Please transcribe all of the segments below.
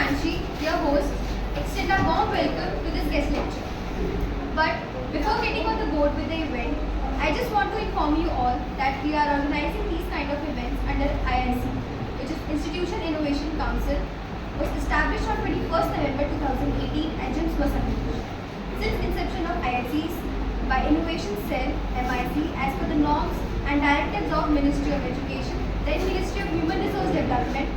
Himanshi, your host, extend a warm welcome to this guest lecture. But before getting on the board with the event, I just want to inform you all that we are organizing these kind of events under IIC, which is Institution Innovation Council, was established on 21st November 2018 at JIMS Vasanthpur. Since inception of IICs by Innovation Cell MIC as per the norms and directives of Ministry of Education, then Ministry of Human Resource Development,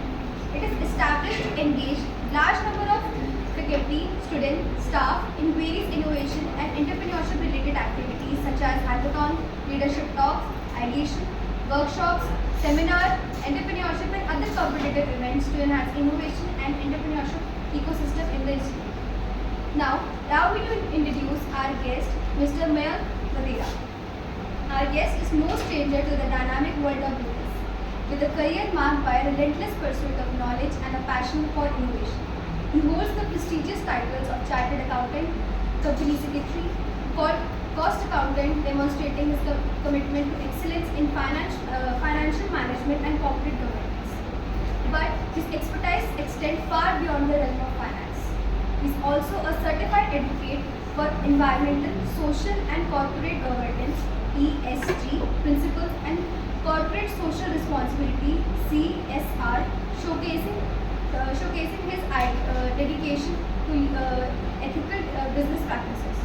it is established to engage large number of faculty, students, staff in various innovation and entrepreneurship related activities such as hackathon, leadership talks, ideation, workshops, seminar, entrepreneurship and other competitive events to enhance innovation and entrepreneurship ecosystem in the institute. Now, allow me to introduce our guest, Mr. Mayank Vadera. Our guest is no stranger to the dynamic world of business, with a career marked by relentless pursuit of knowledge and a passion for innovation. He holds the prestigious titles of Chartered Accountant, Company Secretary, Cost Accountant, demonstrating his commitment to excellence in financial management and corporate governance. But his expertise extends far beyond the realm of finance. He is also a certified advocate for environmental, social and corporate governance (ESG) principles and corporate social responsibility (CSR), showcasing his dedication to ethical business practices.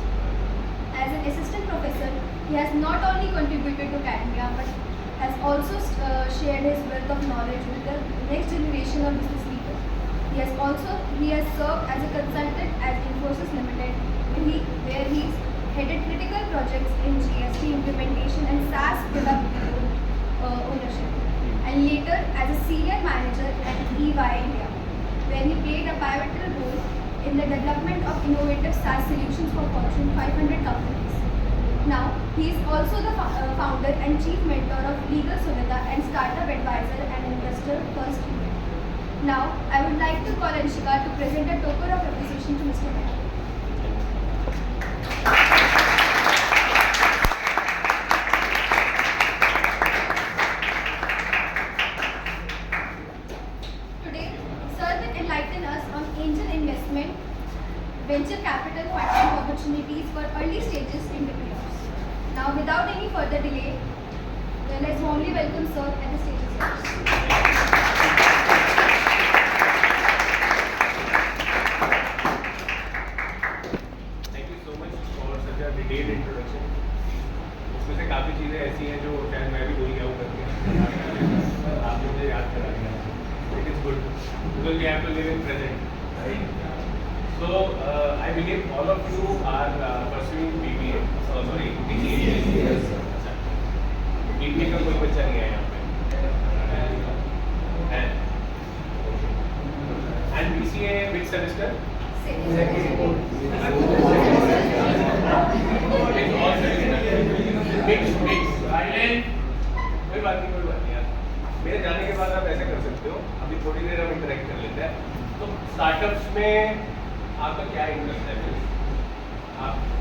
As an assistant professor, he has not only contributed to academia but has also shared his wealth of knowledge with the next generation of business leaders. He has served as a consultant at Infosys Limited, where he headed critical projects in GST implementation and SaaS product ownership, and later as a senior manager at EY India, where he played a pivotal role in the development of innovative SaaS solutions for Fortune 500 companies. Now, he is also the founder and chief mentor of Legal Suvidha and startup advisor and investor First Unit. Now, I would like to call Anshika to present a token of appreciation to Mr. Mayank. Today, Sir will enlighten us on angel investment, venture capital funding opportunities for early stages entrepreneurs. Now, without any further delay, let's warmly welcome Sir at the stage is yours. Thank you so much for such a detailed introduction. उसमें से काफ़ी चीज़ें ऐसी हैं जो शायद मैं भी भूल गया हूँ करके आपने मुझे याद करा दिया. It is good because we have to live in present. So I believe all of you are pursuing BBA. Sorry, BCA. BBA का कोई बच्चा नहीं है यहाँ पे. And BCA which semester? Second. Mix. कोई बात नहीं यार. मेरे जाने के बाद आप ऐसे कर सकते हो. अभी थोड़ी देर हम इंटरेक्ट कर लेते हैं. तो स्टार्टअप्स में आपका क्या इंटरेस्ट है?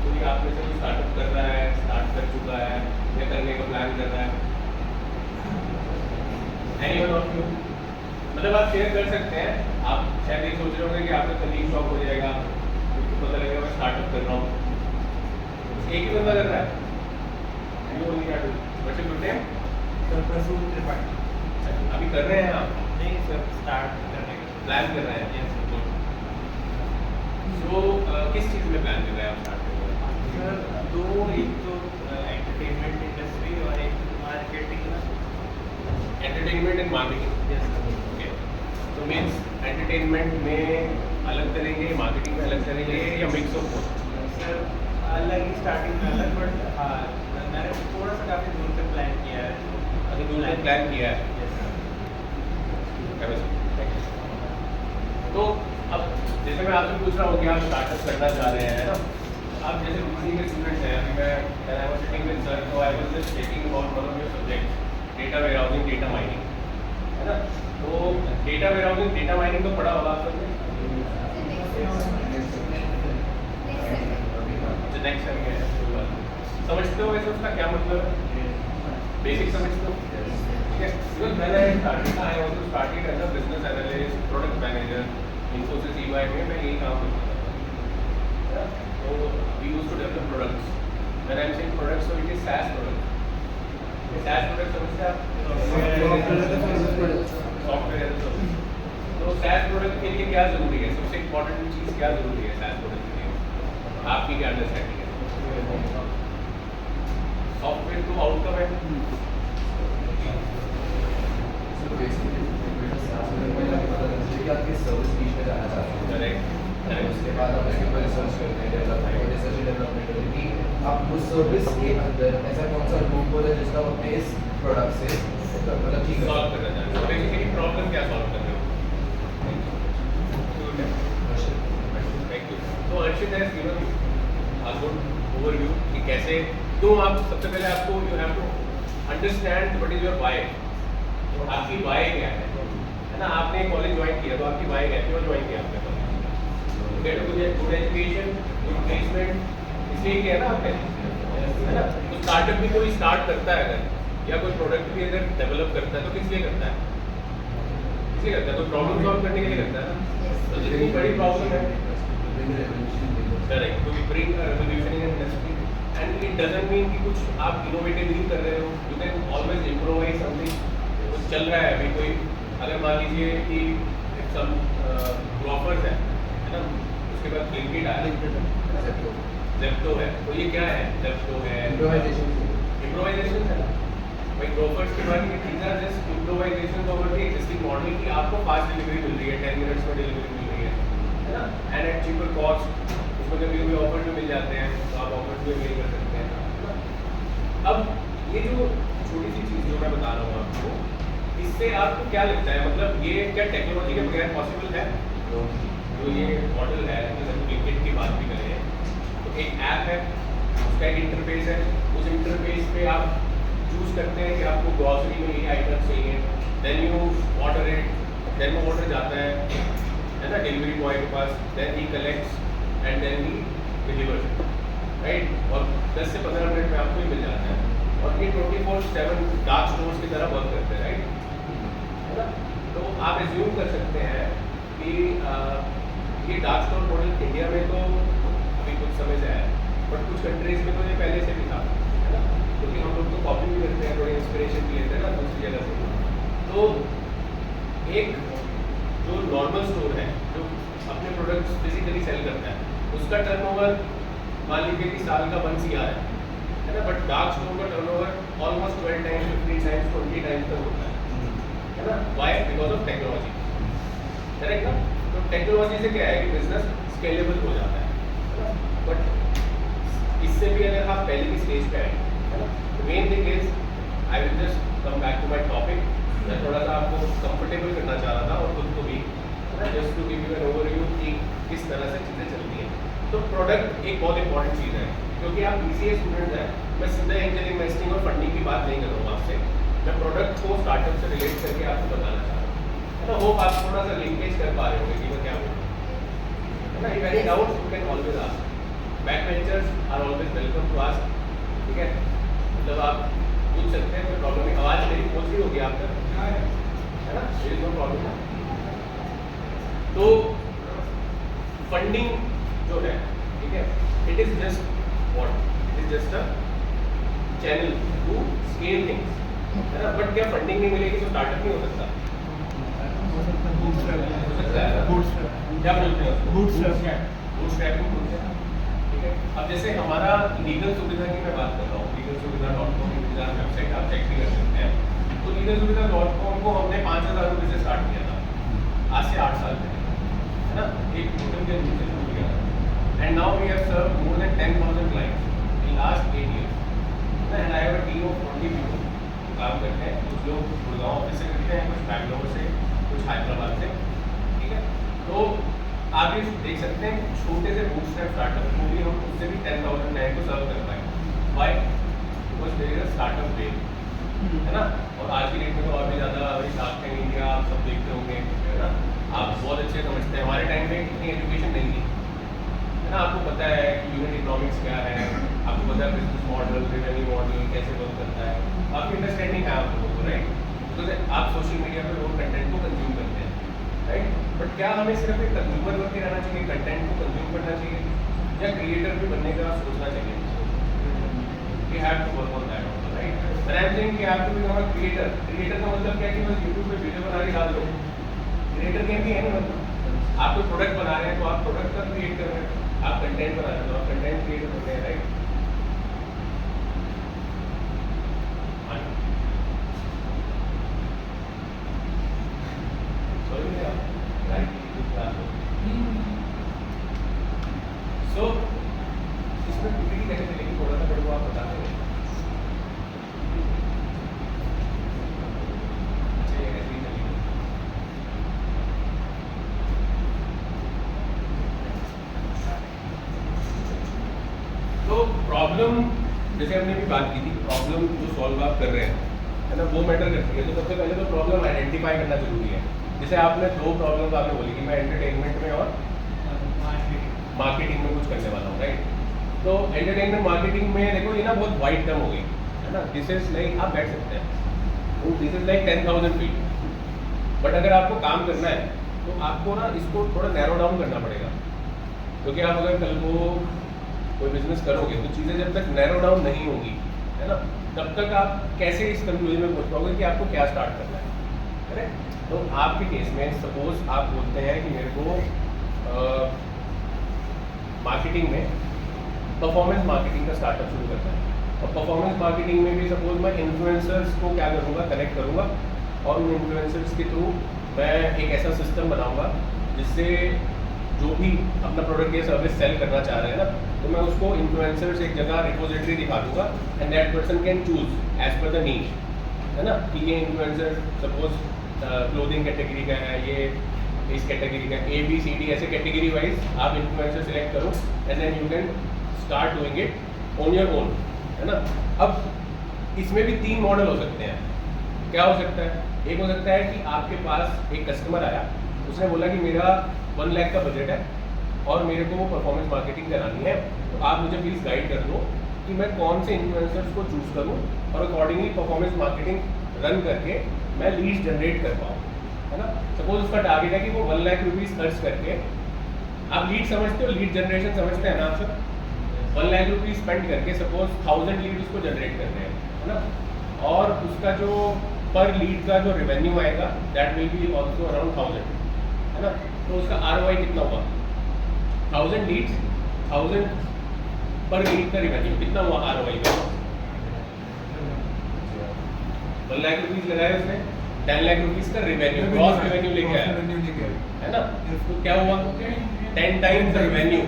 कोई आप में से कोई स्टार्टअप कर रहा है, स्टार्ट कर चुका है या करने का प्लान कर रहा है? Anyone of you? मतलब आप शेयर कर सकते हैं. आप शायद ये सोच रहे होंगे कि आपका कलीग शॉक हो जाएगा, पता लगेगा मैं स्टार्टअप कर रहा हूँ. एक ही बंदा कर रहा है. बच्चे बोलते हैं अभी कर रहे हैं आप? नहीं सर, स्टार्ट करने का प्लान कर रहे हैं. तो किस चीज़ में प्लान कर रहे हैं आप स्टार्ट कर रहे हैं? सर दो, एक तो एंटरटेनमेंट इंडस्ट्री और एक marketing. Entertainment and marketing. Yes sir. Okay. तो मीन्स एंटरटेनमेंट में अलग करेंगे, मार्केटिंग में अलग करेंगे या मिक्स ऑफ बोथ? सर अलग ही, स्टार्टिंग में अलग, बट हाँ मैंने थोड़ा सा काफ़ी दूर तक प्लान किया है. अभी दूर तक प्लान किया है. Yes sir. तो अब जैसे मैं आपसे पूछ रहा हूँ कि आप स्टार्टअप करना चाह रहे हैं ना, आप जैसे बीसी के स्टूडेंट्स हैं. अभी मैं I was sitting with sir, तो I was just checking about one of your subject, data warehousing, data mining, है ना. तो डेटा वेयरहाउसिंग, डेटा माइनिंग तो पढ़ा होगा आपने? नेक्स्ट सेम है. समझते हो वैसे उसका क्या मतलब है? बेसिक समझते हो? ठीक है. Because when I started, I was started as a business analyst, product manager, Infosys EY में मैं यही काम करता था। तो we used to develop products. When I am saying products, so it is SaaS product. SaaS product समझते हैं आप? Software as a service. तो SaaS प्रोडक्ट के लिए क्या ज़रूरी है? सबसे इम्पोर्टेंट चीज़ क्या ज़रूरी है SaaS प्रोडक्ट के लिए? आपकी क्या अंडरस्टैंडिंग है? सॉफ्टवेयर तो आउटकम है। सर्विस नीश में जाना चाहते हैं, करेक्ट। उसके बाद आप उसके ऊपर रिसर्च करते हैं, डेवलपमेंट रिसर्च डेवलपमेंट करते हैं कि आप उस सर्विस के अंदर ऐसा कौन सा लूप होल है जिसका अपने इस प्रोडक्ट से मतलब ठीक सॉल्व करना चाहते हो। बेसिकली प्रॉब्लम क्या सॉल्व कर रहे हो? Thank you. तो Arshit has given a good overview कि कैसे क्यों आप सबसे पहले आपको you have to understand what is your why. आपकी व्हाई क्या है ना? आपने कॉलेज ज्वाइन किया तो आपकी व्हाई क्या है? क्यों ज्वाइन किया आपने college? Get good education, good placement, इसलिए किया ना आपने, है ना? तो स्टार्टअप भी कोई स्टार्ट करता है अगर, या कोई प्रोडक्ट भी अगर डेवलप करता है तो किस लिए करता है? इसलिए करता है, कोई प्रॉब्लम सॉल्व करने के लिए करता है ना। तो जितनी बड़ी प्रॉब्लम है, करेक्ट, तो we bring revolution in industry and it doesn't mean कि कुछ आप इनोवेटिव नहीं कर रहे हो। You can always improvise something. कुछ चल रहा है अभी, कोई अगर मान लीजिए कि सम ग्रोफर्स है ना, उसके बाद ब्लिंकिट आया, ज़ेप्टो है, तो ये क्या है? ज़ेप्टो है, इम्प्रोवाइजेशन है ना भाई। ग्रोफर्स के बाद ये चीज़ है just improvisation over the existing model की आपको फास्ट डिलीवरी मिल रही है, 10 मिनट्स में डिलीवरी मिल रही है ना, एंड एट चीपर कॉस्ट। उसमें कभी कभी ऑफर भी मिल जाते हैं तो आप ऑफर भी अवेल कर सकते हैं। अब ये जो छोटी सी चीज़ जो मैं बता रहा हूँ आपको, इससे आपको क्या लगता है, मतलब ये क्या टेक्नोलॉजी के बगैर पॉसिबल है? जो ये मॉडल है, जैसे ब्लिंकिट की बात भी करें तो एक ऐप है, उसका एक इंटरफेस है, उस इंटरफेस पे आप चूज करते हैं कि आपको ग्रॉसरी में ये आइटम चाहिए, then you order it, then वो ऑर्डर जाता है ना डिलीवरी बॉय के पास, then he collects and then he delivers, right. और 10 से 15 मिनट में आपको ही मिल जाता है। और ये 24/7 डार्क स्टोर्स की तरह वर्क करते हैं, राइट, है ना। तो आप एज्यूम कर सकते हैं कि ये डार्क स्टोर मॉडल इंडिया में तो अभी कुछ समय से है, बट कुछ कंट्रीज में तो ये पहले से भी था, है ना, क्योंकि हम लोग तो कॉपी भी करते हैं, थोड़ी इंस्पिरेशन भी लेते हैं ना दूसरी जगह से। तो एक जो नॉर्मल स्टोर है जो अपने प्रोडक्ट्स फिजिकली सेल करता है, उसका टर्नओवर मान लीजिए कि साल का 1 CR है ना, बट डार्क स्टोर का turnover almost 12 times, 15 times, 20 times तक होता है ना। Why? Because of technology, correct ना। तो टेक्नोलॉजी से क्या है कि बिजनेस स्केलेबल हो जाता है ना। बट इससे भी अगर आप पहले की स्टेज पे आए, है ना, main thing is I will just come back to my topic. मैं थोड़ा सा आपको कंफर्टेबल करना चाह रहा था और खुद को भी, just to give you an overview कि किस तरह से चीज़ें चलती हैं। तो प्रोडक्ट एक बहुत इंपॉर्टेंट चीज़ है, क्योंकि आप BCA स्टूडेंट हैं। मैं सीधा एंजल इन्वेस्टिंग और फंडिंग की बात नहीं कर रहा हूँ आपसे, मैं प्रोडक्ट को स्टार्टअप से रिलेट करके आपको बताना चाह रहा हूँ, है ना। होप आप थोड़ा सा लिंकेज कर पा रहे होंगे कि मैं क्या बोलूँ, है ना। If any doubts you can always ask, back benchers are always welcome to ask, ठीक है। मतलब आप पूछ सकते हैं, कोई प्रॉब्लम नहीं। आवाज़ मेरी पहुँच रही होगी आप तक, है ना, देयर इज नो प्रॉब्लम। तो फंडिंग जो है, ठीक है, it is just what, it is just a channel to scale things, है ना। बट क्या फंडिंग नहीं मिलेगी तो स्टार्टअप नहीं हो सकता? हो सकता है, क्या बोलते हैं उसको? बूटस्ट्रैपिंग बोलते हैं, ठीक है। अब जैसे हमारा लीगल सुविधा की मैं बात कर रहा हूँ, legalsuvidha.com वेबसाइट आप चेक भी कर सकते हैं। तो legalsuvidha.com को हमने 5,000 रुपये से स्टार्ट किया था, आज से 8 साल पहले, है ना, एक होटल के रूप से शुरू किया था। And now we have serve more than 10,000 clients in last 8 years, and I have a team of 20 people काम करते हैं। कुछ लोग गुड़गांव ऑफिस से करते हैं, कुछ बैंगलोर से, कुछ हैदराबाद से, ठीक है। तो आप ये देख सकते हैं छोटे से बूटस्ट्रैप स्टार्टअप को भी हम उससे भी 10,000 नए को सर्व कर पाए। Why? Because there is a startup wave, है ना। और आज की डेट में तो और भी ज़्यादा शार्क टैंक इंडिया आप सब देखते होंगे, है ना, आप बहुत अच्छे समझते हैं। हमारे टाइम में इतनी एजुकेशन नहीं थी, है ना। आपको पता है कि यूनिट इकोनॉमिक्स क्या है, आपको पता है बिजनेस मॉडल, रेवेन्यू मॉडल कैसे वर्क करता है, आपकी अंडरस्टैंडिंग है आप लोगों को, राइट। बिकॉज आप सोशल मीडिया पर लोग कंटेंट को कंज्यूम करते हैं, राइट? बट क्या हमें सिर्फ एक कंज्यूमर बन के रहना चाहिए, कंटेंट को कंज्यूम करना चाहिए, या क्रिएटर भी बनने का सोचना चाहिए? We have to work on that also, right? And I'm saying we have to become a creator. Creator का मतलब क्या है कि बस YouTube पे वीडियो बना के डाल दो. Creator कैन भी एनीवन. आप कोई प्रोडक्ट बना रहे हैं तो आप प्रोडक्ट का क्रिएट कर रहे हैं. आप कंटेंट बना रहे हैं तो आप कंटेंट क्रिएटर बन रहे हैं, राइट? So इसमें PPT कैसे चलेगी, थोड़ा सा मेरे को आप बता दें. अच्छा ये कैसे चलेगी? तो प्रॉब्लम जैसे हमने भी बात की थी कि प्रॉब्लम जो सॉल्व आप कर रहे हैं है ना, वो मैटर करती है. तो सबसे पहले तो प्रॉब्लम आइडेंटिफाई करना जरूरी है. जैसे आपने दो प्रॉब्लम आपने बोली कि मैं एंटरटेनमेंट में और मार्केटिंग में कुछ करने वाला हूँ, राइट? तो एंटरटेनमेंट मार्केटिंग में देखो ये ना बहुत वाइड टर्म हो गई है ना. दिस इज लाइक आप बैठ सकते हैं, this is like 10,000 feet. But अगर आपको काम करना है तो आपको ना इसको थोड़ा नैरो डाउन करना पड़ेगा. क्योंकि आप अगर कल को कोई बिजनेस करोगे तो चीज़ें जब तक नैरो डाउन नहीं होंगी है ना, तब तक आप कैसे इस कंक्लूजन में पहुंच पाओगे कि आपको क्या स्टार्ट करना है, करेक्ट? तो आपके केस में सपोज आप बोलते हैं कि मेरे को मार्केटिंग में परफॉर्मेंस मार्केटिंग का स्टार्टअप शुरू करना है. और परफॉर्मेंस मार्केटिंग में भी सपोज मैं इन्फ्लुएंसर्स को क्या करूँगा, कनेक्ट करूँगा और उन इन्फ्लुएंसर्स के थ्रू मैं एक ऐसा सिस्टम बनाऊँगा जिससे जो भी अपना प्रोडक्ट या सर्विस सेल करना चाह रहे हैं ना, तो मैं उसको इन्फ्लुएंसर्स एक जगह रिपोजिटरी दिखा दूँगा and that person can choose as per the niche, है ना, कि ये इन्फ्लुएंसर सपोज क्लोथिंग कैटेगरी का है, ये इस कैटेगरी का ABCD ऐसे कैटेगरी वाइज आप इन्फ्लुएंसर सिलेक्ट करो and then you can start doing it on your own, है ना. अब इसमें भी 3 मॉडल हो सकते हैं. क्या हो सकता है? एक हो सकता है कि आपके पास एक कस्टमर आया, उसने बोला कि मेरा 1 लाख का बजट है और मेरे को वो परफॉर्मेंस मार्केटिंग करानी है, तो आप मुझे प्लीज़ गाइड कर दो कि मैं कौन से इन्फ्लुएंसर्स को चूज़ करूँ और अकॉर्डिंगली परफॉर्मेंस मार्केटिंग रन करके मैं लीड जनरेट कर पाऊँ, है ना. सपोज उसका टारगेट है कि वो 1 लाख रुपीज़ खर्च करके, आप लीड समझते हो, लीड जनरेशन समझते हैं ना आप सब. 1 लाख रुपीज़ स्पेंड करके सपोज 1000 लीड उसको जनरेट कर रहे हैं, है ना, और उसका जो पर लीड का जो रेवेन्यू आएगा that will be also around 1000, है ना. तो उसका ROI कितना हुआ? 1000 लीड्स, 1000 पर लीड का रेवेन्यू कितना हुआ ROI का? 1 लाख रुपीज़ लगाए उसने, 10 लाख रुपीज़ का रेवेन्यू, ग्रॉस रेवेन्यू लेके आया, है ना. तो क्या हुआ? 10 टाइम्स रेवेन्यू.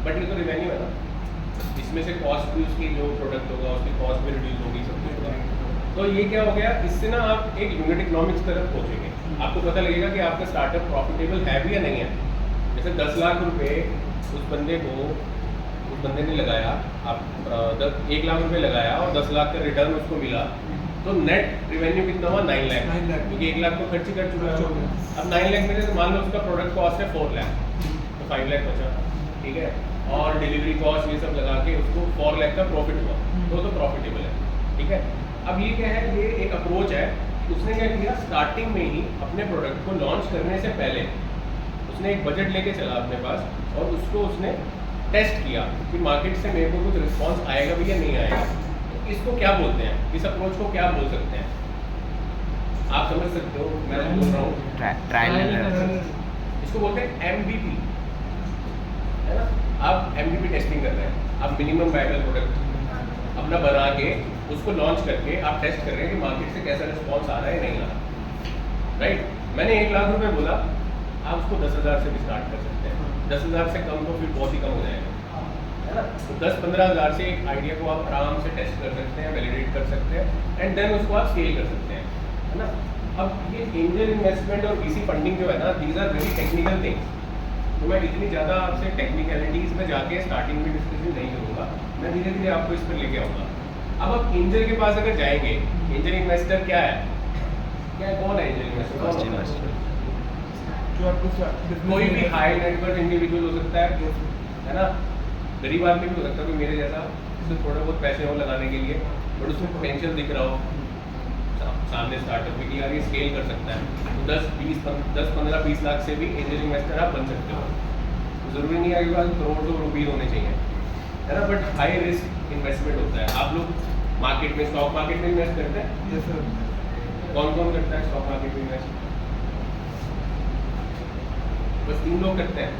बट ये तो रेवेन्यू है ना, इसमें से कॉस्ट भी उसकी जो प्रोडक्ट होगा उसकी कॉस्ट भी रिड्यूस होगी, सब कुछ होगा. तो ये क्या हो गया, इससे ना आप एक यूनिट इकोनॉमिक्स तरफ पहुँचेंगे. आपको पता लगेगा कि आपका स्टार्टअप प्रॉफिटेबल है भी या नहीं है. जैसे 10 लाख रुपए उस बंदे ने लगाया, आप 1 लाख रुपए लगाया और 10 लाख का रिटर्न उसको मिला, तो नेट रेवेन्यू कितना हुआ? 9 लाख. क्योंकि 1 लाख तो खर्च ही कर चुका है. अब 9 लाख में से मान लो उसका प्रोडक्ट कॉस्ट है 4 लाख, तो 5 लाख बचा, ठीक है, और डिलीवरी कॉस्ट ये सब लगा के उसको 4 लाख का प्रॉफिट हुआ, तो प्रॉफिटेबल है, ठीक है. अब ये क्या है, ये एक अप्रोच है. उसने क्या किया, स्टार्टिंग में ही अपने प्रोडक्ट को लॉन्च करने से पहले उसने एक बजट लेके चला अपने पास और उसको उसने टेस्ट किया कि मार्केट से मेरे को कुछ रिस्पॉन्स आएगा भी या नहीं आएगा. तो इसको क्या बोलते हैं, इस अप्रोच को क्या बोल सकते हैं? आप समझ सकते हो मैं बोल रहा हूँ, ट्रायल एंड एरर. इसको बोलते हैं MVP, है ना. आप MVP टेस्टिंग कर रहे हैं, आप मिनिमम वायबल प्रोडक्ट अपना बना के उसको लॉन्च करके आप टेस्ट कर रहे हैं कि मार्केट से कैसा रिस्पॉन्स आ रहा है नहीं आ रहा, राइट. मैंने 1 लाख रुपए बोला, आप उसको 10,000 से भी स्टार्ट कर सकते हैं. 10,000 से कम तो फिर बहुत ही कम हो जाएगा, है ना. तो 10-15 हज़ार से एक आइडिया को आप आराम से टेस्ट कर सकते हैं, वैलिडेट कर सकते हैं एंड देन उसको आप स्केल कर सकते हैं, है ना. अब ये एंजल इन्वेस्टमेंट और VC फंडिंग जो है ना, these are very technical things. तो मैं इतनी ज़्यादा आपसे टेक्निकलिटीज़ में जाके स्टार्टिंग में डिस्कशन नहीं करूँगा, मैं धीरे धीरे आपको इस पर लेके आऊँगा. अब आप एंजल के पास अगर जाएंगे, एंजल इन्वेस्टर क्या है, कौन है एंजल इन्वेस्टर? कोई भी हाई नेटवर्क इंडिविजुअल हो सकता है ना, गरीब आदमी भी हो सकता है, कोई मेरे जैसा जिसमें थोड़े बहुत पैसे हो लगाने के लिए, बट उसमें पोटेंशियल दिख रहा हो. सामने स्टार्टअप में कि यार ये स्केल कर सकता है, तो 10-15-20 लाख से भी एंजल इन्वेस्टर आप बन सकते हो। तो ज़रूरी नहीं है कि पास करोड़ों रुपये होने चाहिए, है ना, बट हाई रिस्क इन्वेस्टमेंट होता है। आप लोग मार्केट में, स्टॉक मार्केट में इन्वेस्ट करते हैं? Yes sir. कौन कौन करता है स्टॉक मार्केट में इन्वेस्ट? बस 3 लोग करते हैं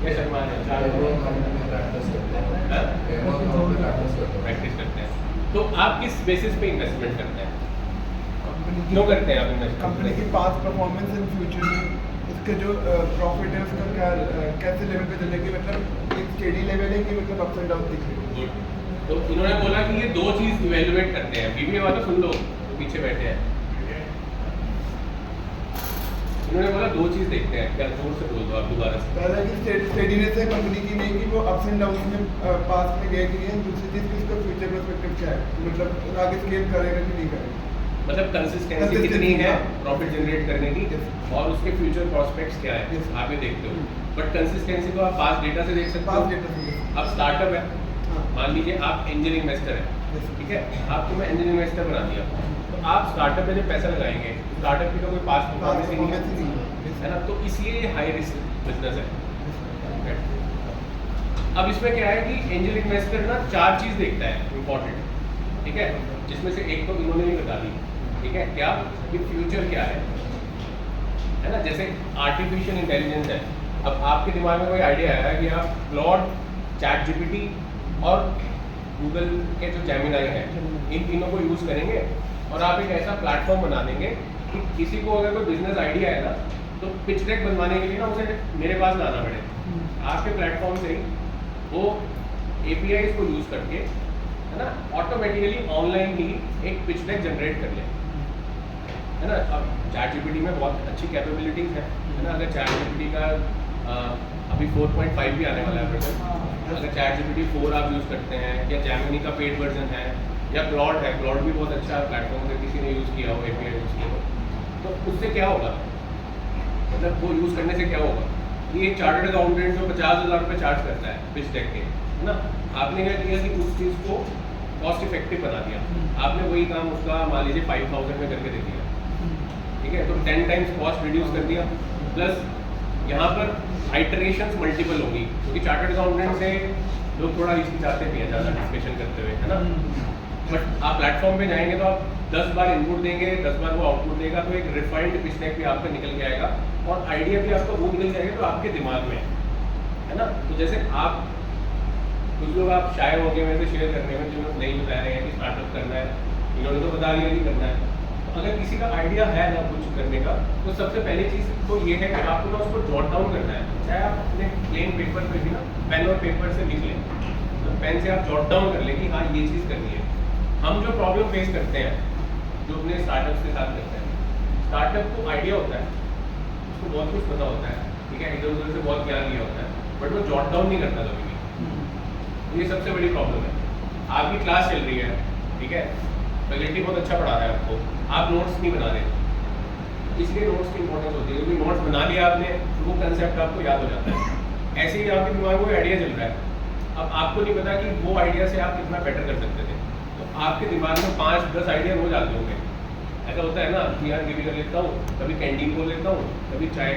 या शर्मा है? 4 लोग प्रैक्टिस करते हैं। तो आप किस बेसिस पे इन्वेस्टमेंट करते हैं? क्यों करते हैं आप इन्वेस्ट? कंपनी की पास्ट परफॉर्मेंस इन फ्यूचर में उसके जो प्रॉफिट है उसका क्या कैसे लेवल पे चलेगी, मतलब एक स्टेडी लेवल है कि मतलब अप्स एंड डाउन दिख रही है। तो इन्होंने बोला कि ये 2 चीज़ इवेल्युएट करते हैं। बीबीए वाले सुन लो, पीछे बैठे हैं। इन्होंने बोला 2 चीज़ देखते हैं। क्या जोर से बोल दो आप दोबारा से। पहला कि स्टेडीनेस है कंपनी की, नहीं कि वो अप्स एंड डाउन में पास्ट में गए कि नहीं है। दूसरी चीज़ कि उसका फ्यूचर पर्सपेक्टिव क्या है, मतलब आगे स्केल करेगा कि नहीं करेगा, मतलब कंसिस्टेंसी कितनी है प्रॉफिट जनरेट करने की, और उसके फ्यूचर प्रॉस्पेक्ट्स क्या है आप ये देखते हो। बट कंसिस्टेंसी को आप पास्ट डेटा से देख सकते पास्ट हो। डेटा से। अब स्टार्टअप है, हाँ। मान लीजिए आप एंजल इन्वेस्टर है, ठीक है, आपको मैं एंजल इन्वेस्टर बना दिया, तो आप स्टार्टअप में जब पैसा लगाएंगे, स्टार्टअप की तो कोई पास्ट परफॉर्मेंस ही नहीं है ना, तो इसलिए ये हाई रिस्क बिजनेस है। अब इसमें क्या है कि एंजल इन्वेस्टर ना 4 चीज़ देखता है इंपॉर्टेंट, ठीक है, जिसमें से एक तो इन्होंने भी बता दी, ठीक है, क्या कि फ्यूचर क्या है ना, जैसे आर्टिफिशियल इंटेलिजेंस है। अब आपके दिमाग में कोई आइडिया आया कि आप क्लॉड, चैट जीपीटी और गूगल के जो जेमिनाई है, इन तीनों को यूज़ करेंगे और आप एक ऐसा प्लेटफॉर्म बना देंगे कि किसी को अगर कोई बिजनेस आइडिया है ना, तो पिच डेक बनवाने के लिए ना उसे मेरे पास लाना पड़े, आपके प्लेटफॉर्म से ही वो APIs को यूज़ करके, है ना, ऑटोमेटिकली ऑनलाइन ही एक पिच डेक जनरेट कर ले, है ना। अब चैट जीपीटी में बहुत अच्छी कैपेबिलिटीज़ है ना। अगर चैट जीपीटी का अभी 4.5 भी आने वाला है वर्जन, अगर चैट जीपीटी 4 आप यूज़ करते हैं, या जेमिनी का पेड वर्जन है, या क्लॉड है, क्लॉड भी बहुत अच्छा प्लेटफॉर्म है, किसी ने यूज़ किया हो, API यूज़ किया हो, तो उससे क्या होगा, मतलब वो यूज़ करने से क्या होगा कि एक चार्टर्ड अकाउंटेंट जो 50,000 रुपये चार्ज करता है पिच डेक के, है ना, आपने क्या किया कि उस चीज़ को कॉस्ट इफेक्टिव बना दिया, आपने वही काम उसका मान लीजिए 5,000 में करके दे दिया, ठीक है, तो 10 टाइम्स कॉस्ट रिड्यूस कर दिया, प्लस यहाँ पर आइटरेशंस मल्टीपल होंगी, क्योंकि चार्टर्ड अकाउंटेंट से लोग थोड़ा हिचकिचाते भी हैं ज़्यादा डिस्कशन करते हुए, है ना। बट आप प्लेटफॉर्म पे जाएंगे तो आप 10 बार इनपुट देंगे, 10 बार वो आउटपुट देगा, तो एक रिफाइंड पिच डेक भी आपका निकल के आएगा, और आइडिया भी आपका वो निकल जाएगा तो आपके दिमाग में है ना। तो जैसे आप कुछ लोग आप शाये हो गए मेरे से शेयर करने में, जो लोग नहीं बता रहे हैं कि स्टार्टअप करना है, इन्होंने तो बता दिया कि करना है। अगर किसी का आइडिया है ना कुछ करने का, तो सबसे पहली चीज़ तो ये है कि आपको ना उसको जॉट डाउन करना है, चाहे आप अपने प्लेन पेपर पे भी ना पेन और पेपर से लिख लें, तो पेन से आप जॉट डाउन कर लें कि हाँ ये चीज़ करनी है। हम जो प्रॉब्लम फेस करते हैं, जो अपने स्टार्टअप के साथ करते हैं, स्टार्टअप को आइडिया होता है, उसको बहुत कुछ पता होता है, ठीक है, इधर उधर से बहुत ज्ञान लिया होता है, बट वो जॉट डाउन नहीं करता कभी भी। ये सबसे बड़ी प्रॉब्लम है। आपकी क्लास चल रही है, ठीक है, फैकल्टी बहुत अच्छा पढ़ा रहा है आपको, आप नोट्स नहीं बना रहे, इसलिए नोट्स की इंपॉर्टेंस होती है, क्योंकि नोट्स बना लिया आपने तो वो कंसेप्ट आपको याद हो जाता है। ऐसे ही आपके दिमाग में आइडिया चल रहा है, अब आपको नहीं पता कि वो आइडिया से आप कितना बेटर कर सकते थे, तो आपके दिमाग में 5-10 आइडिया रोज आते होंगे। ऐसा होता है ना कि यार ये भी कर लेता हूँ, कभी कैंटीन खोल लेता हूँ, कभी चाय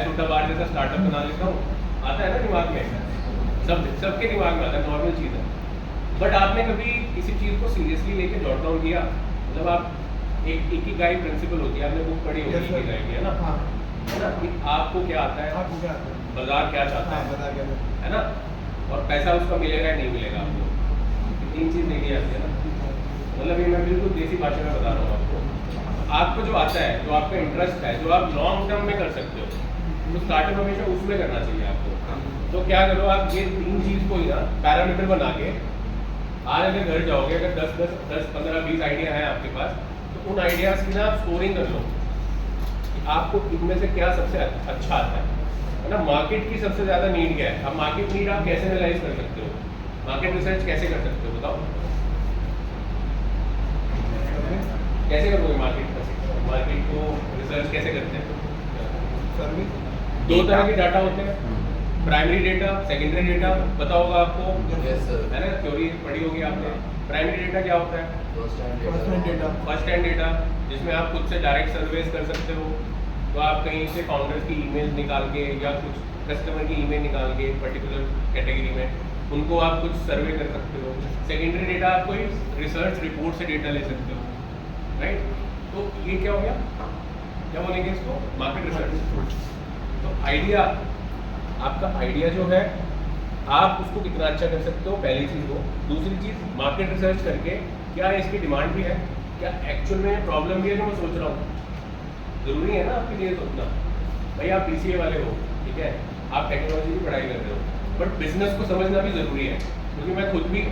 सोडा बार जैसा स्टार्टअप बना लेता हूँ, आता है ना दिमाग में, सबके दिमाग में आता है, नॉर्मल चीज़ है। बट आपने कभी किसी चीज़ को सीरियसली लेके जॉट डाउन किया, मतलब आप एक इकिगाई प्रिंसिपल होती है, आपने बुक पढ़ी होगी इकिगाई की, है ना, है ना, कि आपको क्या आता है, बाजार क्या चाहता है ना, और पैसा उसका मिलेगा या नहीं मिलेगा आपको, 3 चीज़ देखी जाती है ना। मतलब ये मैं बिल्कुल देसी भाषा में बता रहा हूँ आपको जो आता है, जो आपका इंटरेस्ट है, जो आप लॉन्ग टर्म में कर सकते हो, तो स्टार्टअप हमेशा उसमें करना चाहिए आपको। तो क्या करो, आप ये 3 चीज़ को ही ना पैरामीटर बना के आज अगर घर जाओगे, अगर 10, 15, 20 आइडिया हैं आपके पास, तो उन आइडियाज़ की ना आप स्कोरिंग कर लो कि आपको इनमें से क्या सबसे अच्छा आता है ना। मार्केट की सबसे ज़्यादा नीड क्या है, अब मार्केट नीड आप कैसे एनालाइज कर सकते हो, मार्केट रिसर्च कैसे कर सकते हो, बताओ कैसे करोगे मार्केट को रिसर्च कैसे करते हैं? 2 तरह के डाटा होते हैं, प्राइमरी डेटा, सेकेंडरी डेटा पता होगा आपको, Yes, sir. है ना, थ्योरी पढ़ी होगी आपने। प्राइमरी डेटा क्या होता है? First hand First hand data. First hand data, जिसमें आप खुद से डायरेक्ट सर्वेस कर सकते हो। तो आप कहीं से फाउंडर्स की ईमेल निकाल के या कुछ कस्टमर की ईमेल निकाल के पर्टिकुलर कैटेगरी में उनको आप कुछ सर्वे कर सकते हो। सेकेंडरी डेटा आप कोई रिसर्च रिपोर्ट से डेटा ले सकते हो, राइट। तो ये क्या हो गया, क्या बोलेंगे इसको? Market research. तो आइडिया, आपका आइडिया जो है आप उसको कितना अच्छा कर सकते हो, पहली चीज़ हो। दूसरी चीज़, मार्केट रिसर्च करके क्या इसकी डिमांड भी है, क्या एक्चुअल में प्रॉब्लम भी है जो मैं सोच रहा हूँ। ज़रूरी है ना आपके लिए सोचना। भाई आप BCA वाले हो, ठीक है, आप टेक्नोलॉजी की पढ़ाई कर रहे हो, बट बिजनेस को समझना भी ज़रूरी है। क्योंकि मैं खुद भी,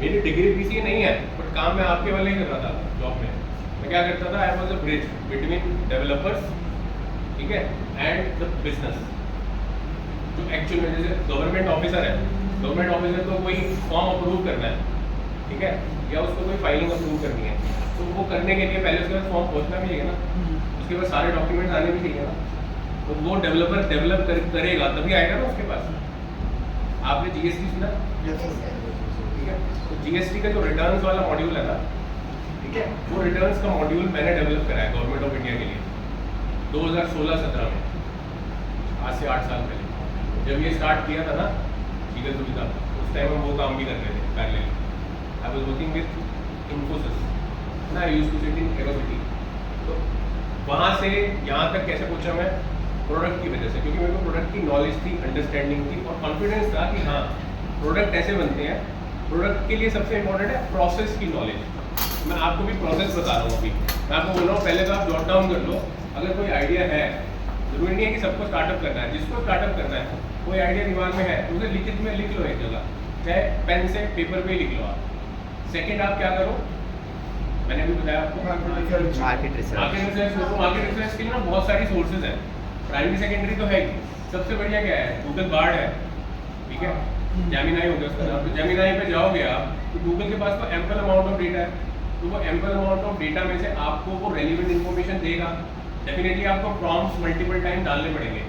मेरी डिग्री BCA नहीं है, बट काम मैं आपके वाले ही कर रहा था जॉब में। मैं क्या करता था, I was a bridge between developers, ठीक है, एंड द बिजनेस। जो एक्चुअल में जैसे गवर्नमेंट ऑफिसर है, गवर्नमेंट ऑफिसर को कोई फॉर्म अप्रूव करना है, ठीक है, या उसको कोई फाइलिंग अप्रूव करनी है, तो वो करने के लिए पहले उसके पास फॉर्म पहुंचना भी चाहिए ना, उसके पास सारे डॉक्यूमेंट्स आने भी चाहिए ना। तो वो डेवलपर डेवलप करेगा तभी आएगा ना उसके पास। आपने GST सुना? Yes, Yes, sir. sir. ठीक है, तो GST का जो रिटर्न्स वाला मॉड्यूल है ना, ठीक है, वो रिटर्न्स का मॉड्यूल मैंने डेवलप करा है गवर्नमेंट ऑफ इंडिया के लिए 2016-17 में, आज से 8 साल पहले जब ये स्टार्ट किया था ना लीगल सुविधा, उस टाइम हम वो काम भी कर रहे थे parallel. I was working with Infosys ना, I used to sit in Aerocity. तो वहाँ से यहाँ तक कैसे पहुँचा मैं? प्रोडक्ट की वजह से, क्योंकि मेरे को प्रोडक्ट की नॉलेज थी, अंडरस्टैंडिंग थी और कॉन्फिडेंस था कि हाँ प्रोडक्ट ऐसे बनते हैं। प्रोडक्ट के लिए सबसे इंपॉर्टेंट है प्रोसेस की नॉलेज। मैं आपको भी प्रोसेस बता रहा हूँ अभी। मैं आपको बोल रहा हूँ पहले तो आप जॉट डाउन कर लो। अगर कोई आइडिया है, जरूरी नहीं है कि सबको स्टार्टअप करना है, जिसको स्टार्टअप करना है कोई आइडिया दिमाग में है तो उसे लिखित में लिख लो एक जगह, चाहे पेन से पेपर पे लिख लो आप। सेकंड आप क्या करो, मैंने अभी बताया आपको market research. Market research. Market research के लिए ना बहुत सारी सोर्सेज हैं, प्राइमरी सेकेंडरी तो है ही। सबसे बढ़िया क्या है, गूगल बार्ड है, ठीक है, जेमिनाई हो गया उसका नाम। तो जेमिनाई पे जाओगे आप तो गूगल के पास तो एम्पल अमाउंट ऑफ डेटा है, तो वो एम्पल अमाउंट ऑफ डेटा में से आपको वो रेलिवेंट इन्फॉर्मेशन देगा। डेफिनेटली आपको प्रॉम्प्ट्स मल्टीपल टाइम डालने पड़ेंगे,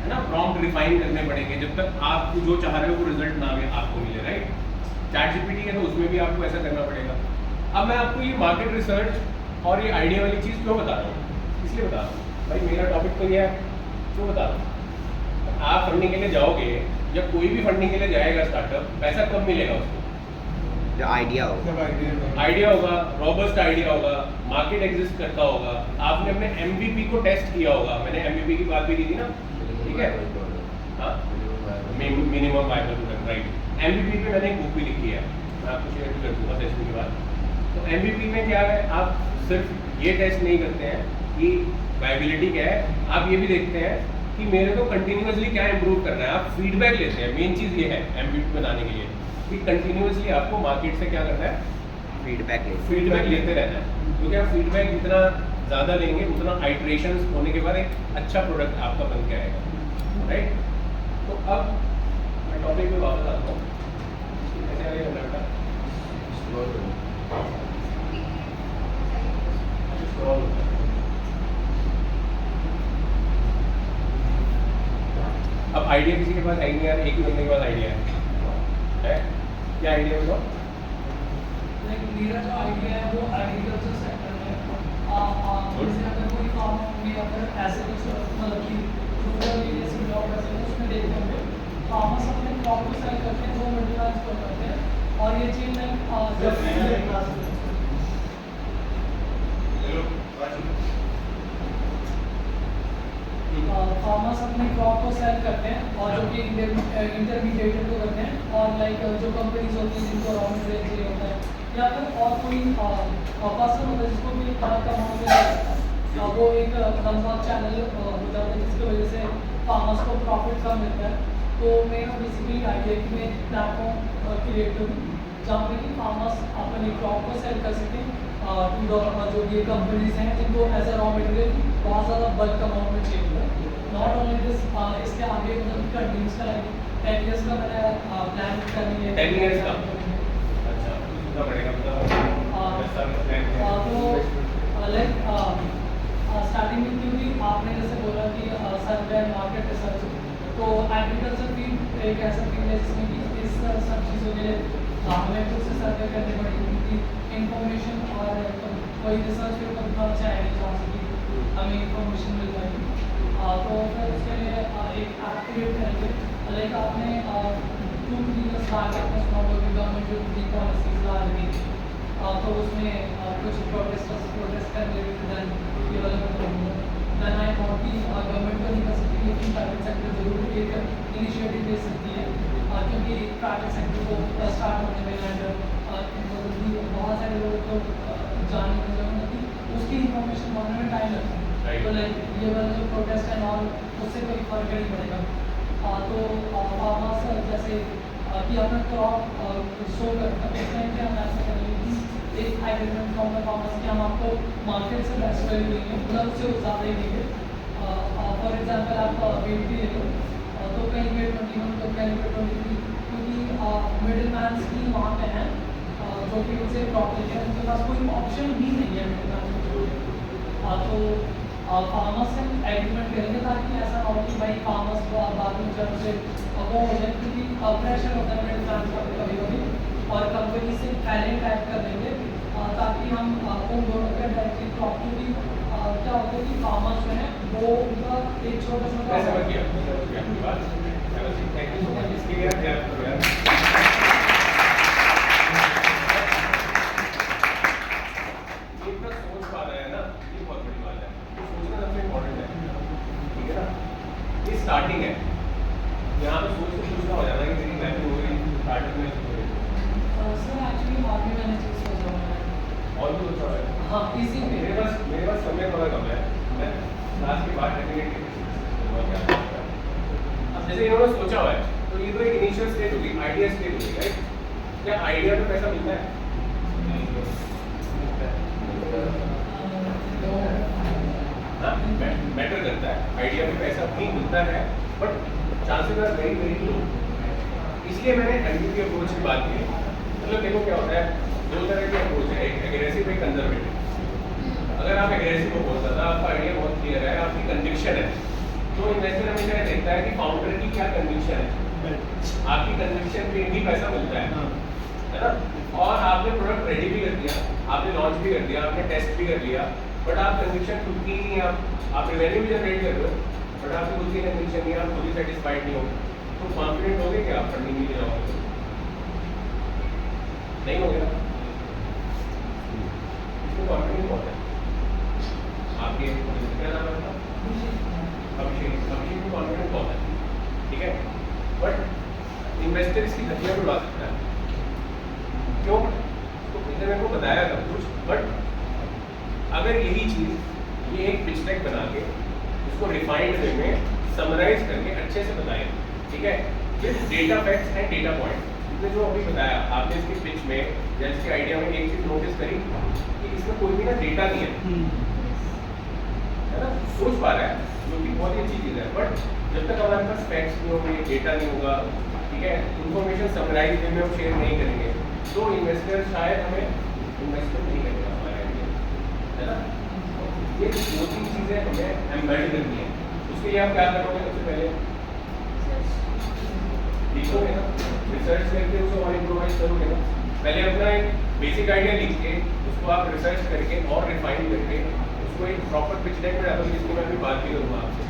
है ना, प्रॉम्प्ट रिफाइन करने पड़ेंगे जब तक आप जो चाह रहे हो वो रिजल्ट ना आपको मिले, राइट। ChatGPT है तो उसमें भी आपको ऐसा करना पड़ेगा। अब मैं आपको ये मार्केट रिसर्च और ये आइडिया वाली चीज़ क्यों बता रहा हूँ, इसलिए बता रहा हूँ भाई मेरा टॉपिक तो ये है, क्यों बता रहा हूँ। आप फंडिंग के लिए जाओगे या कोई भी फंडिंग के लिए जाएगा स्टार्टअप, पैसा कब मिलेगा उसको? जो आइडिया हो, सब आइडिया आइडिया होगा, रॉबस्ट आइडिया होगा, मार्केट एग्जिस्ट करता होगा, आपने अपने MVP को टेस्ट किया होगा। मैंने MVP की बात भी की थी ना, ठीक है, हाँ, minimum viable product, right. MVP पे मैंने एक बुक भी लिखी है, मैं आपको शेयर भी कर दूंगा सेशन के बाद। तो MVP में क्या है, आप सिर्फ ये टेस्ट नहीं करते हैं कि वायबिलिटी क्या है, आप ये भी देखते हैं कि मेरे को कंटिन्यूअसली क्या इंप्रूव करना है। आप फीडबैक लेते हैं, मेन चीज़ ये है MVP बनाने के लिए कि कंटिन्यूअसली आपको मार्केट से क्या करना है, फीडबैक लेते रहना है। क्योंकि आप फीडबैक जितना ज़्यादा लेंगे उतना आइट्रेशंस होने के बाद एक अच्छा प्रोडक्ट आपका बन के आएगा, राइट। तो अब मैं टॉपिक पे वापस आता हूँ। ऐसे आगे करना बेटा, स्क्रॉल होता है। अब आइडिया किसी के पास है ही नहीं यार, एक ही बंदे के पास आइडिया है क्या आइडिया होगा? मेरा जो आइडिया है वो एग्रीकल्चर सेक्टर में जैसे अगर कोई फार्म में अगर ऐसे कुछ मतलब कि रूरल एरिया से बिलोंग करते हैं उसमें देखते होंगे फार्मर्स अपने क्रॉप को सेल करते हैं, वो मिडिल मैन को करते हैं और ये चीज लाइक फार्मर्स अपने क्रॉप को सेल करते हैं और जो कि इंटरमीडिएटेड को करते हैं और लाइक जो कंपनीज होती हैं जिनको रॉ मटेरियल चाहिए होता है या फिर और कोई पर्सन होता है जिसको भी प्रोडक्ट अमाउंट में जाता है, वो एक लंबा चैनल हो जाता है जिसकी वजह से फार्मर्स को प्रॉफिट कम मिलता है। तो मेरा बेसिकली आइडिया कि मैं प्लेटफॉर्म क्रिएट करूँ जहाँ पे कि फार्मर्स अपने क्रॉप को सेल कर सकें टू द जो ये कंपनीज हैं जिनको एज अ रॉ मटेरियल बहुत ज़्यादा बल्क अमाउंट में चाहिए होता है। नॉट ओनली दिस, इसके आगे मतलब कंटिन्यूस करेंगे 10 years का मैंने प्लान करनी है। 10 years का? अच्छा, कितना पड़ेगा तो लाइक स्टार्टिंग में क्योंकि आपने जैसे बोला कि सर्वे मार्केट रिसर्च तो एग्रीकल्चर फील्ड एक ऐसा फील्ड है जिसमें कि इस सब चीज़ों के लिए हमें खुद से सर्वे करनी पड़ेगी, क्योंकि इंफॉर्मेशन और कोई रिसर्च पेपर उतना अच्छा है नहीं जहाँ से कि हमें इंफॉर्मेशन मिल जाएगी। तो फिर उसके लिए एक एक्टिवेट करेंगे, लाइक आपने 2-3 years बाद आपने सुना होगा कि गवर्नमेंट जो फ्री पॉलिसीज ला रही थी, तो उसमें कुछ प्रोटेस्ट करने ये वाला देन आई थॉट कि गवर्नमेंट तो नहीं कर सकती, लेकिन प्राइवेट सेक्टर जरूर एक इनिशिएटिव ले सकती है, क्योंकि प्राइवेट सेक्टर को स्टार्ट होने में एंड बहुत सारे लोगों को जानने में जरूरत थी, उसकी इंफॉर्मेशन बनाने में टाइम लगता है। तो लाइक ये वाला जो प्रोटेस्ट है और उससे कोई फर्क नहीं पड़ेगा। तो फार्मर्स जैसे कि अपना क्रॉप शो करता है, उस टाइम पे हम ऐसा करेंगे कि एक एग्रीमेंट फ्रॉम द फार्मर्स कि हम आपको मार्केट से बेस्ट वैल्यू देंगे, मतलब उससे ज़्यादा ही देंगे। फॉर एग्जाम्पल आप वेट भी ले लो, तो कहीं पे 21 तो कहीं पे 23, क्योंकि मिडिल मैन स्कीम वहाँ पे है जो कि उनसे क्रॉप लेते हैं, उनके पास कोई ऑप्शन भी नहीं है मिडिल मैन को। तो फार्मर्स से एग्रीमेंट करेंगे ताकि ऐसा ना हो कि भाई फार्मर्स को बाद में जब से वो हो जाए, क्योंकि प्रेशर होता है मिडिल मैन का कभी कभी, और कंपनी से पहले टाइप कर देंगे ताकि हम उन दोनों का डायरेक्टली क्रॉप, क्योंकि क्या होता है कि फार्मर्स जो है वो उनका एक छोटा मैं समझ छोटा गया आपकी बात। थैंक यू सो मच इसके लिए याद करो यार। ये इतना सोच पा रहा है ना, ये बहुत बड़ी बात है। तो सोचना सबसे इम्पोर्टेंट है, ठीक है ना। ये स्टार्टिंग है, यहाँ पे सोच से कुछ ना हो जाना कि मेरी वैल्यू हो गई स्टार्टिंग में शुरू हो गई। सर एक्चुअली और भी मैंने चीज़ सोचा हुआ है। और भी सोचा है? हाँ इसी पे मेरे पास समय थोड़ा कम है, मैं क्लास के बाद डेफिनेटली अब जैसे इन्होंने सोचा हुआ है, तो ये तो एक इनिशियल स्टेज होगी, आइडिया स्टेज होगी, राइट। क्या आइडिया पे पैसा मिलता है? हाँ, मैटर करता है, आइडिया पे पैसा नहीं मिलता है, but chances are very very low. इसलिए मैंने एमबीपी अप्रोच की बात की। मतलब देखो क्या होता है, दो तरह के अप्रोच है, एक एग्रेसिव एक कंजर्वेटिव। अगर आप एग्रेसिव को बहुत ज़्यादा, आपका आइडिया बहुत क्लियर है, आपकी कन्विक्शन है, तो इन्वेस्टर हमेशा देखता है कि फाउंडर की क्या कन्विक्शन है, आपकी कन्विक्शन पे ही पैसा मिलता है ना। और आपने प्रोडक्ट रेडी भी कर दिया, आपने लॉन्च भी कर दिया, आपने टेस्ट भी कर लिया, बट आप कन्विक्शन खुद की नहीं है, आप रेवेन्यू भी जनरेट कर रहे हो, बट आपकी खुद की कन्विक्शन नहीं है, आप खुद ही सेटिस्फाइड नहीं हो, तो कॉन्फिडेंट हो गए कि आप फंडिंग नहीं जाओगे? नहीं हो गया। इसमें कॉन्फिडेंस बहुत है। आपके क्या नाम है? अभिषेक को कॉन्फिडेंस बहुत है, ठीक है, बट इन्वेस्टर इसकी धज्जियां उड़ा सकता है। क्यों? तो इसने मेरे को बताया सब कुछ, बट अगर यही चीज़ ये एक पिच डेक बना के उसको रिफाइंड वे में समराइज करके अच्छे से बताए, ठीक है, with data facts and data point. इसने जो अभी बताया, आपने इसकी पिच में या इसके आइडिया में एक चीज़ नोटिस करी कि इसमें कोई भी ना डेटा नहीं है ना, सोच पा रहा है, जो कि बहुत ही अच्छी चीज़ है, बट जब तक हमारे पास फैक्ट्स नहीं होंगे, डेटा नहीं होगा, ठीक है, इन्फॉर्मेशन समराइज वे में हम शेयर नहीं करेंगे, तो इन्वेस्टर शायद हमें इन्वेस्टमेंट नहीं करेगा हमारे आइडिया, है ना। ये 2-3 चीज़ें हमें एम्बेड करनी है। उसके लिए आप क्या करोगे? सबसे पहले लिखोगे ना, रिसर्च करके उसको और इम्प्रोवाइज करोगे ना। पहले अपना एक बेसिक आइडिया लिख के उसको आप रिसर्च करके और रिफाइन करके उसको एक प्रॉपर पिच डेक में डालोगे, जिसकी मैं अभी बात भी करूँगा आपसे।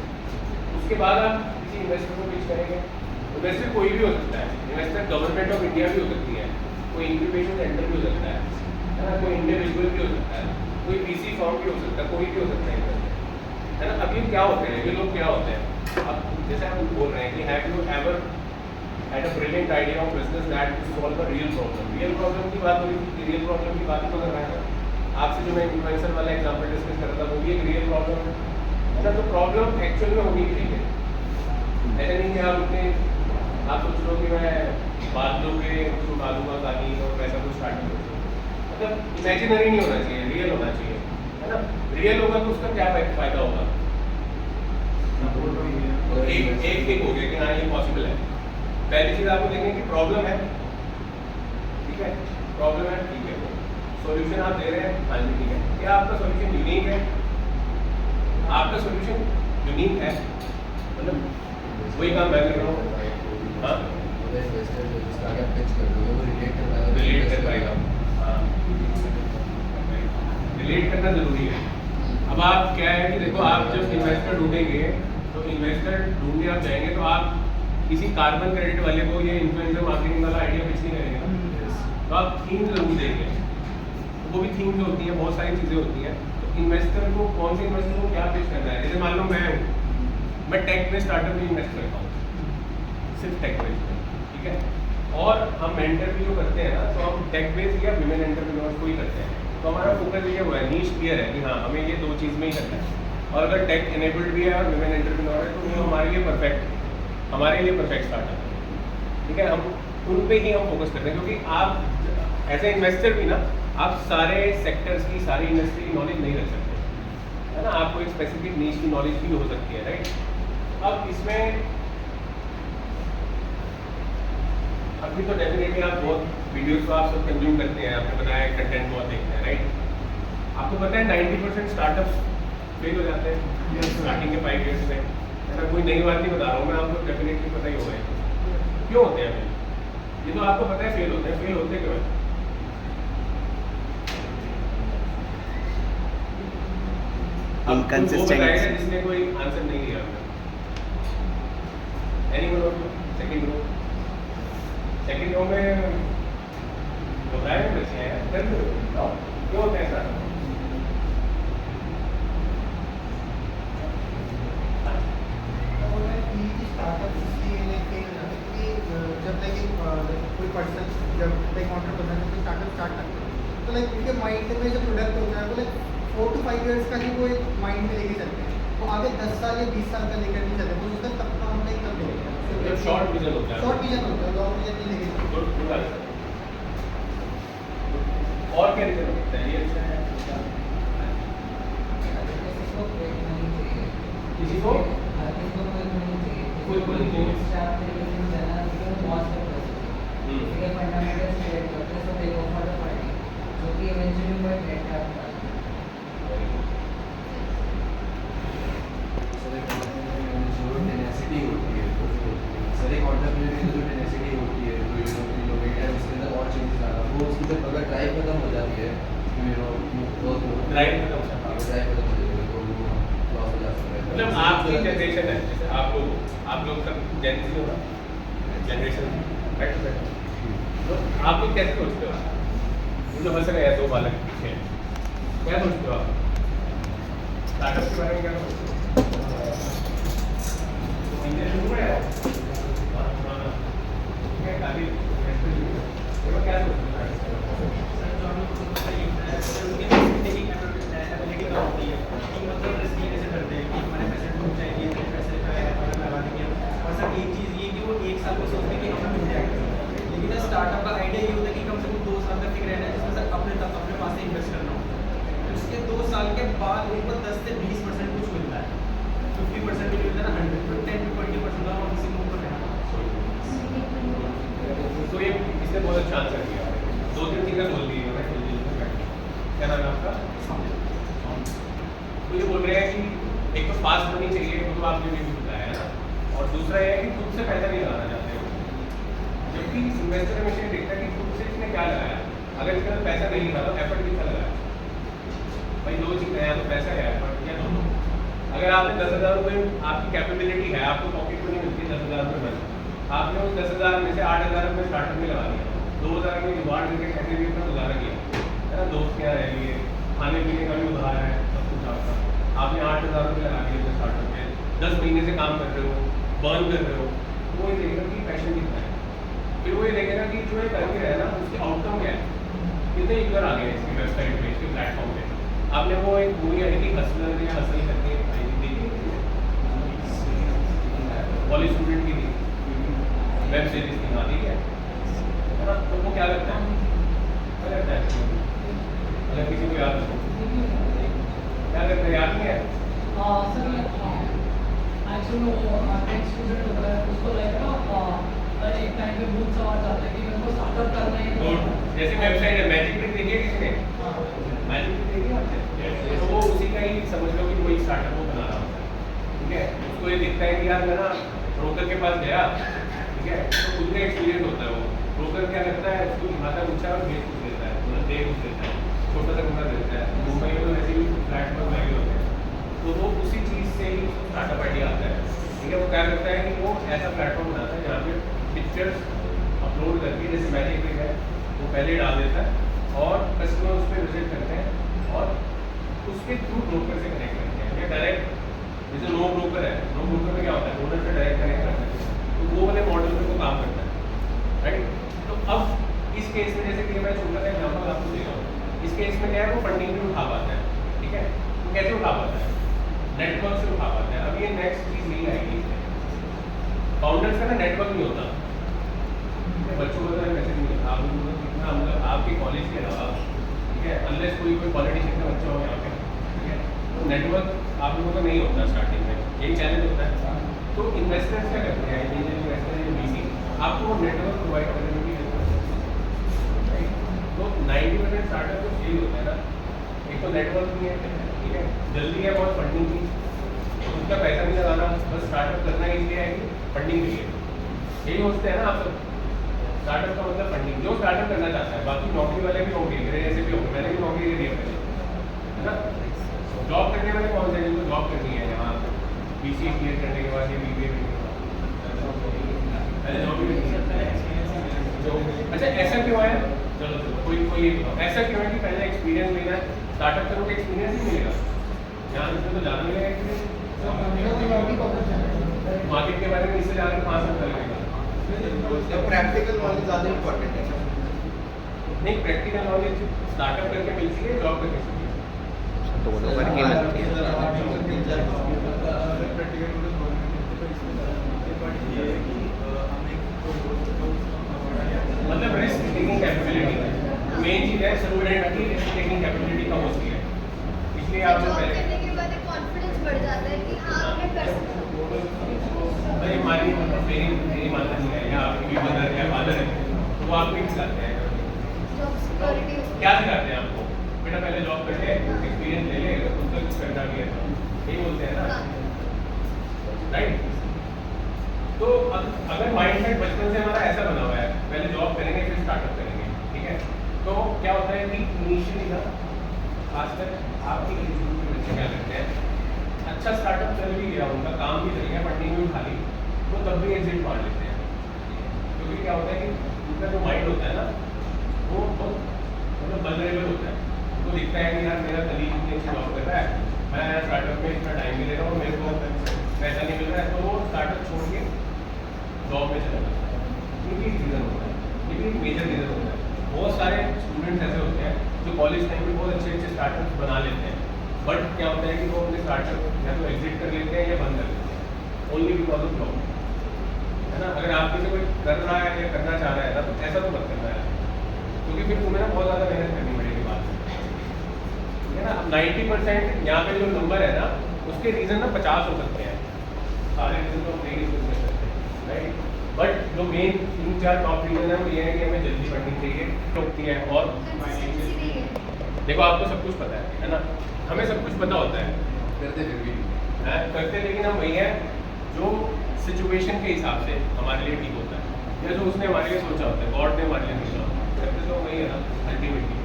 उसके बाद आप किसी इन्वेस्टर को पिच करेंगे। इन्वेस्टर कोई भी हो सकता है, इन्वेस्टर गवर्नमेंट ऑफ इंडिया भी हो सकती है, कोई इंक्यूबेशन सेंटर भी हो सकता है ना, कोई इंडिविजुअल भी हो सकता है, कोई VC फर्म भी हो सकता है, कोई भी हो सकता है इन्वेस्टर, है ना। अब ये क्या होते हैं, ये लोग क्या होते हैं, अब जैसे हम बोल रहे हैं कि have you ever had a brilliant idea of business that to solve a real problem. Real problem की बात हो रही थी, real problem की बात ही तो कर रहे हैं। आपसे जो मैं इन्फ्लुएंसर वाला एग्जांपल डिस्कस कर रहा था, वो भी एक रियल प्रॉब्लम है ना। तो प्रॉब्लम एक्चुअल में होनी चाहिए, ऐसा नहीं कि आप उतने आप सोच लो कि मैं बादलों के कुछ उठा दूंगा कहानी और वैसा कुछ स्टार्ट करूँ। मतलब इमेजिनरी नहीं होना चाहिए, रियल होना चाहिए, है ना। रियल होगा तो उसका क्या फायदा होगा? एक हो गया कि हाँ ये पॉसिबल है। पहली चीज़ आपको देखें कि प्रॉब्लम है, ठीक है, प्रॉब्लम है, ठीक है, सॉल्यूशन आप दे रहे हैं, हाँ जी ठीक है। क्या आपका सॉल्यूशन यूनिक है? आपका सॉल्यूशन यूनिक है, मतलब वही काम मैं कर रहा हूँ। हाँ इन्वेस्टर जो जिसका आगे पिच कर रहे हो वो रिलेट कर पाएगा। हाँ रिलेट करना ज़रूरी है। अब आप क्या है कि देखो, आप जब इन्वेस्टर ढूंढेंगे तो इन्वेस्टर ढूंढने आप जाएंगे तो आप किसी कार्बन क्रेडिट वाले को ये इन्फ्लुएंसर मार्केटिंग वाला आइडिया पिच नहीं करेंगे, तो आप थीम जरूर देंगे। तो वो भी थीम जो होती है, बहुत सारी चीज़ें होती हैं। तो इन्वेस्टर को, कौन से इन्वेस्टर को क्या पिच करना है। जैसे मान लो मैं टेक में स्टार्टअप में इन्वेस्ट करता हूँ, सिर्फ टेक बेस में, ठीक है। और हम मेंटर भी जो करते हैं ना, तो हम टेक बेस या विमेन एंटरप्रेन्योर्स को ही करते हैं। तो हमारा फोकस ये हुआ है, नीश क्लियर है कि हाँ हमें ये दो चीज़ में ही करना है। और अगर टेक एनेबल्ड भी है और विमेन एंटरप्रेन्योर है तो वो हमारे लिए परफेक्ट स्टार्टअप है, ठीक है। हम उन पे ही हम फोकस करते हैं, क्योंकि आप एज ए इन्वेस्टर भी ना, आप सारे सेक्टर्स की, सारी इंडस्ट्री की नॉलेज नहीं रख सकते, है ना। आपको एक स्पेसिफिक नीश की नॉलेज भी हो सकती है, राइट। अब इसमें अभी तो डेफिनेटली आप बहुत वीडियोस को आप सब कंज्यूम करते हैं, आपने बताया कंटेंट बहुत देखते हैं, राइट। आपको पता है 90% स्टार्टअप्स फेल हो जाते हैं स्टार्टिंग के 5 years में। ऐसा कोई नई बात नहीं बता रहा हूँ मैं, आपको डेफिनेटली पता ही होगा क्यों होते हैं फेल। ये तो आपको पता है फेल होते हैं, फेल होते क्यों हैं? अब कुछ वो बताएगा जिसने कोई आंसर नहीं दिया। सेकंड रो में बताया बच्चे हैं, क्यों होते हैं सर? स्टार्टअप इसलिए जब कोई पर्सन जब स्टार्टअप स्टार्ट करते हैं तो उनके माइंड में जो प्रोडक्ट होता है वो 4 to 5 years का ही वो एक माइंड में लेके चलते हैं। वो आगे 10 साल या 20 साल का लेकर नहीं चलते, तो उसका तब का हम तब देखेंगे। शॉर्ट विजन होता है, शॉर्ट विजन होता है, लॉन्ग विजन नहीं लेके चलते। और क्या रीजन होता है? ये अच्छा है किसी को कोई टेनेसिटी होती है, सर एक एंटरप्रेन्योर की जो टेनेसिटी होती है, जो इनोवेटर उसके अंदर और चेंजेस आना, वो उसकी जब अगर ड्राइव खत्म हो जाती है, ड्राइव खत्म हो जाती है, तो वो लॉस हो जाता है। मतलब आपकी जनरेशन है, जैसे आप लोग सब जेन ज़ी हो ना, जनरेशन तो आप लोग कैसे सोचते हो? मुझे हंस रहे हैं 2 बालक पीछे, क्या सोचते हो आप स्टार्टअप के बारे में? क्या सोचते हो? इंजीनियर हुआ है काफी, क्या सोचते स्टार्टअप का आइडिया ये होता है कि कम से कम 2 साल तक फिर रहना है, जिसमें से अपने पास से इन्वेस्ट करना होता है। उसके 2 साल के बाद उनको 10 से 20% कुछ मिलता है, 50% भी मिलता है ना, 100 तो 10 to 20% का किसी को ऊपर रहना। तो ये इसने बहुत अच्छा आंसर दिया, 2-3 चीज़ें बोल दी है। क्या नाम है आपका? तो ये बोल रहे हैं कि एक तो फास्ट मनी चाहिए, वो तो आपने भी बताया है ना, और दूसरा ये है कि खुद से पैसा नहीं लगाना चाहते हो, जबकि इन्वेस्टर हमेशा ये देखता है कि खुद से इसने क्या लगाया। अगर इसके अंदर पैसा नहीं लगा तो एफर्ट कितना लगाया? भाई 2 चीज़ें हैं, तो पैसा है एफर्ट या दोनों। अगर आपने 10,000 रुपये, आपकी कैपेबिलिटी है, आपको पॉकेट मनी मिलती है 10,000 रुपये बस, आपने उस 10,000 में से 8,000 रुपये स्टार्टअप में लगा दिया, 2,000 में जुगाड़ करके कैसे भी अपना गुजारा किया, है ना। दोस्त क्या रह लिए, खाने पीने का भी उधार है, सब कुछ आपका, आपने 8,000 रुपये लगा दिए अपने स्टार्टअप में, 10 महीने से काम कर रहे हो, बर्न कर रहे हो, तो वो ये देखेगा कि पैशन कितना है। फिर वो ये देखेगा कि जो ये करके रहे ना, उसके आउटकम क्या है, कितने यूजर आ गए इसकी वेबसाइट पे, इसके प्लेटफॉर्म पे। आपने वो एक मूवी आई थी हसलर या हसल करके आई थी, कॉलेज स्टूडेंट की थी, वेब सीरीज थी, हाँ ठीक है ना। तो वो क्या लगता है, क्या लगता है अगर किसी को याद हो, क्या करते हैं, याद नहीं है? सर एक्चुअली वो टेक स्टूडेंट होता है, उसको एक टाइम पे बहुत सवाल आता है कि मेरे को स्टार्टअप करना है। जैसे वेबसाइट है मैजिक ट्रिक, देखिए किसी ने मैजिक ट्रिक देखिए आपने, तो वो उसी का ही समझ लो कि कोई स्टार्टअप वो बना रहा होता है, ठीक है। उसको ये दिखता है कि यार मैं ना ब्रोकर के पास गया, ठीक है, तो खुद का एक्सपीरियंस होता है वो। ब्रोकर क्या करता है, उसको माता पूछा और बेच कुछ देता है, मतलब दे कुछ देता है, छोटा सा कमरा देता है। मुंबई में तो वैसे भी फ्लैट पर महंगे होते हैं, तो वो उसी चीज़ से ही स्टार्टअप आइडिया आता है, ठीक है। वो क्या करता है कि वो ऐसा प्लेटफॉर्म बनाता है जहाँ पे पिक्चर्स अपलोड करके, जैसे मैजिक पिक है वो पहले डाल देता है और कस्टमर उस पर विजिट करते हैं और उसके थ्रू ब्रोकर से कनेक्ट करते हैं, या डायरेक्ट जैसे नो ब्रोकर है, नो ब्रोकर में क्या होता है, ओनर से डायरेक्ट कनेक्ट करते हैं, तो वो वाले मॉडल में वो काम करता है, राइट। तो अब इस केस में जैसे कि मैं छोटा सा एग्जाम्पल आपको दे रहा हूँ, इस केस में क्या है, वो फंडिंग भी उठा पाता है, ठीक है। तो कैसे उठा पाता है, नेटवर्क से उठा पाता है। अब ये नेक्स्ट चीज़ नहीं आएगी, फाउंडर्स का ना नेटवर्क नहीं होता, बच्चों को तो मैसेज नहीं होता, आप लोगों को कितना मतलब आपके कॉलेज के अलावा, ठीक है, अनलेस कोई पॉलिटिशियन का बच्चा हो यहाँ पे, ठीक है, तो नेटवर्क आप लोगों का नहीं होता स्टार्टिंग में, यही चैलेंज होता है। तो इन्वेस्टर्स क्या करते हैं, इंडिविजुअल इन्वेस्टर या VC आपको नेटवर्क प्रोवाइड करने में भी हेल्प करते हैं, राइट। तो 90% स्टार्टअप जो फेल होता है ना, एक तो नेटवर्क नहीं है, ठीक है, जल्दी है बहुत फंडिंग की, उनका पैसा नहीं लगाना, बस स्टार्टअप करना ही इसलिए है कि फंडिंग के लिए, यही सोचते हैं ना आप सब। स्टार्टअप का मतलब फंडिंग, जो स्टार्टअप करना चाहता है, बाकी नौकरी वाले भी होंगे, मेरे जैसे भी होंगे, मैंने भी नौकरी के लिए है ना। जॉब करने वाले कौन से, जिनको जॉब करनी है यहाँ BCA क्लियर करने के बाद या BBA करने के बाद, पहले जॉब भी करनी है। अच्छा ऐसा क्यों है, चलो कोई ऐसा क्यों है कि पहले एक्सपीरियंस लेना है, स्टार्टअप करोगे एक्सपीरियंस ही मिलेगा, यहाँ इसमें तो ज़्यादा मिलेगा एक्सपीरियंस, मार्केट के बारे में इससे ज़्यादा 5 साल लगेगा। तो प्रैक्टिकल नॉलेज ज़्यादा इम्पोर्टेंट है। नहीं, प्रैक्टिकल नॉलेज स्टार्टअप करके मिलती है, जॉब करके मिलती है। दोनों करके मिलती है। मतलब रिस्क टेकिंग कैपेबिलिटी मेन चीज़ है, स्टूडेंट की रिस्क टेकिंग कैपेबिलिटी कम होती है, इसलिए आप जो जॉब पहले करने के बाद एक कॉन्फिडेंस बढ़ जाता है कि हाँ मैं कर सकता हूँ। अरे हमारी मेरी माता जी है या आपकी भी मदर है, फादर है, तो वो आपको सिखाते हैं, जॉब सिक्योरिटी क्या सिखाते हैं आपको, बेटा पहले जॉब कर ले, एक्सपीरियंस ले ले, उनका कुछ करना भी है, यही बोलते हैं ना, राइट। तो अगर माइंडसेट बचपन से हमारा ऐसा बना हुआ है, पहले जॉब करेंगे फिर स्टार्टअप करेंगे, ठीक है, तो क्या होता है कि इनिशियली ना, खासकर आपके इंस्टीट्यूट के बच्चे क्या करते हैं, अच्छा स्टार्टअप चल भी गया, उनका काम भी चल गया, फंडिंग भी उठा ली, तो तब भी एग्जिट मार लेते हैं, क्योंकि क्या होता है कि उनका जो माइंड होता है ना, वो बहुत मतलब वल्नरेबल होता है, उनको दिखता है कि यार मेरा कलीग इतनी अच्छी जॉब कर रहा है, मैं स्टार्टअप में इतना टाइम भी ले रहा हूँ, मेरे को पैसा नहीं मिल रहा है, तो वो स्टार्टअप छोड़ के जॉब में चला जाता है। ये एक रीज़न होता है, ये एक मेजर रीज़न होता है। बहुत सारे स्टूडेंट्स ऐसे होते हैं जो कॉलेज टाइम में बहुत अच्छे अच्छे स्टार्टअप बना लेते हैं, बट क्या होता है कि वो अपने स्टार्टअप या तो एग्जिट कर लेते हैं या बंद कर लेते हैं, ओनली बिकॉज ऑफ जॉब, है ना। अगर आपके से कोई कर रहा है या करना चाह रहा है ना, तो ऐसा तो मत करना है, क्योंकि फिर तुम्हें ना बहुत ज़्यादा मेहनत करनी पड़ेगी बात, ठीक है ना। अब 90% यहाँ पे जो नंबर है ना, उसके रीज़न ना 50 हो सकते हैं, सारे रीज़न तो नहीं डिस्कस कर सकते, राइट। बट जो मेन 3-4 टॉप रीज़न है वो ये है कि हमें जल्दी पढ़नी चाहिए, होती है, और कंसिस्टेंसी नहीं है। देखो आपको सब कुछ पता है ना, हमें सब कुछ पता होता है, करते फिर भी करते, लेकिन हम वही है जो सिचुएशन के हिसाब से हमारे लिए ठीक होता है, या जो उसने हमारे लिए सोचा होता है, गॉड ने हमारे लिए सोचा होता है, करते तो वही है ना अल्टीमेटली,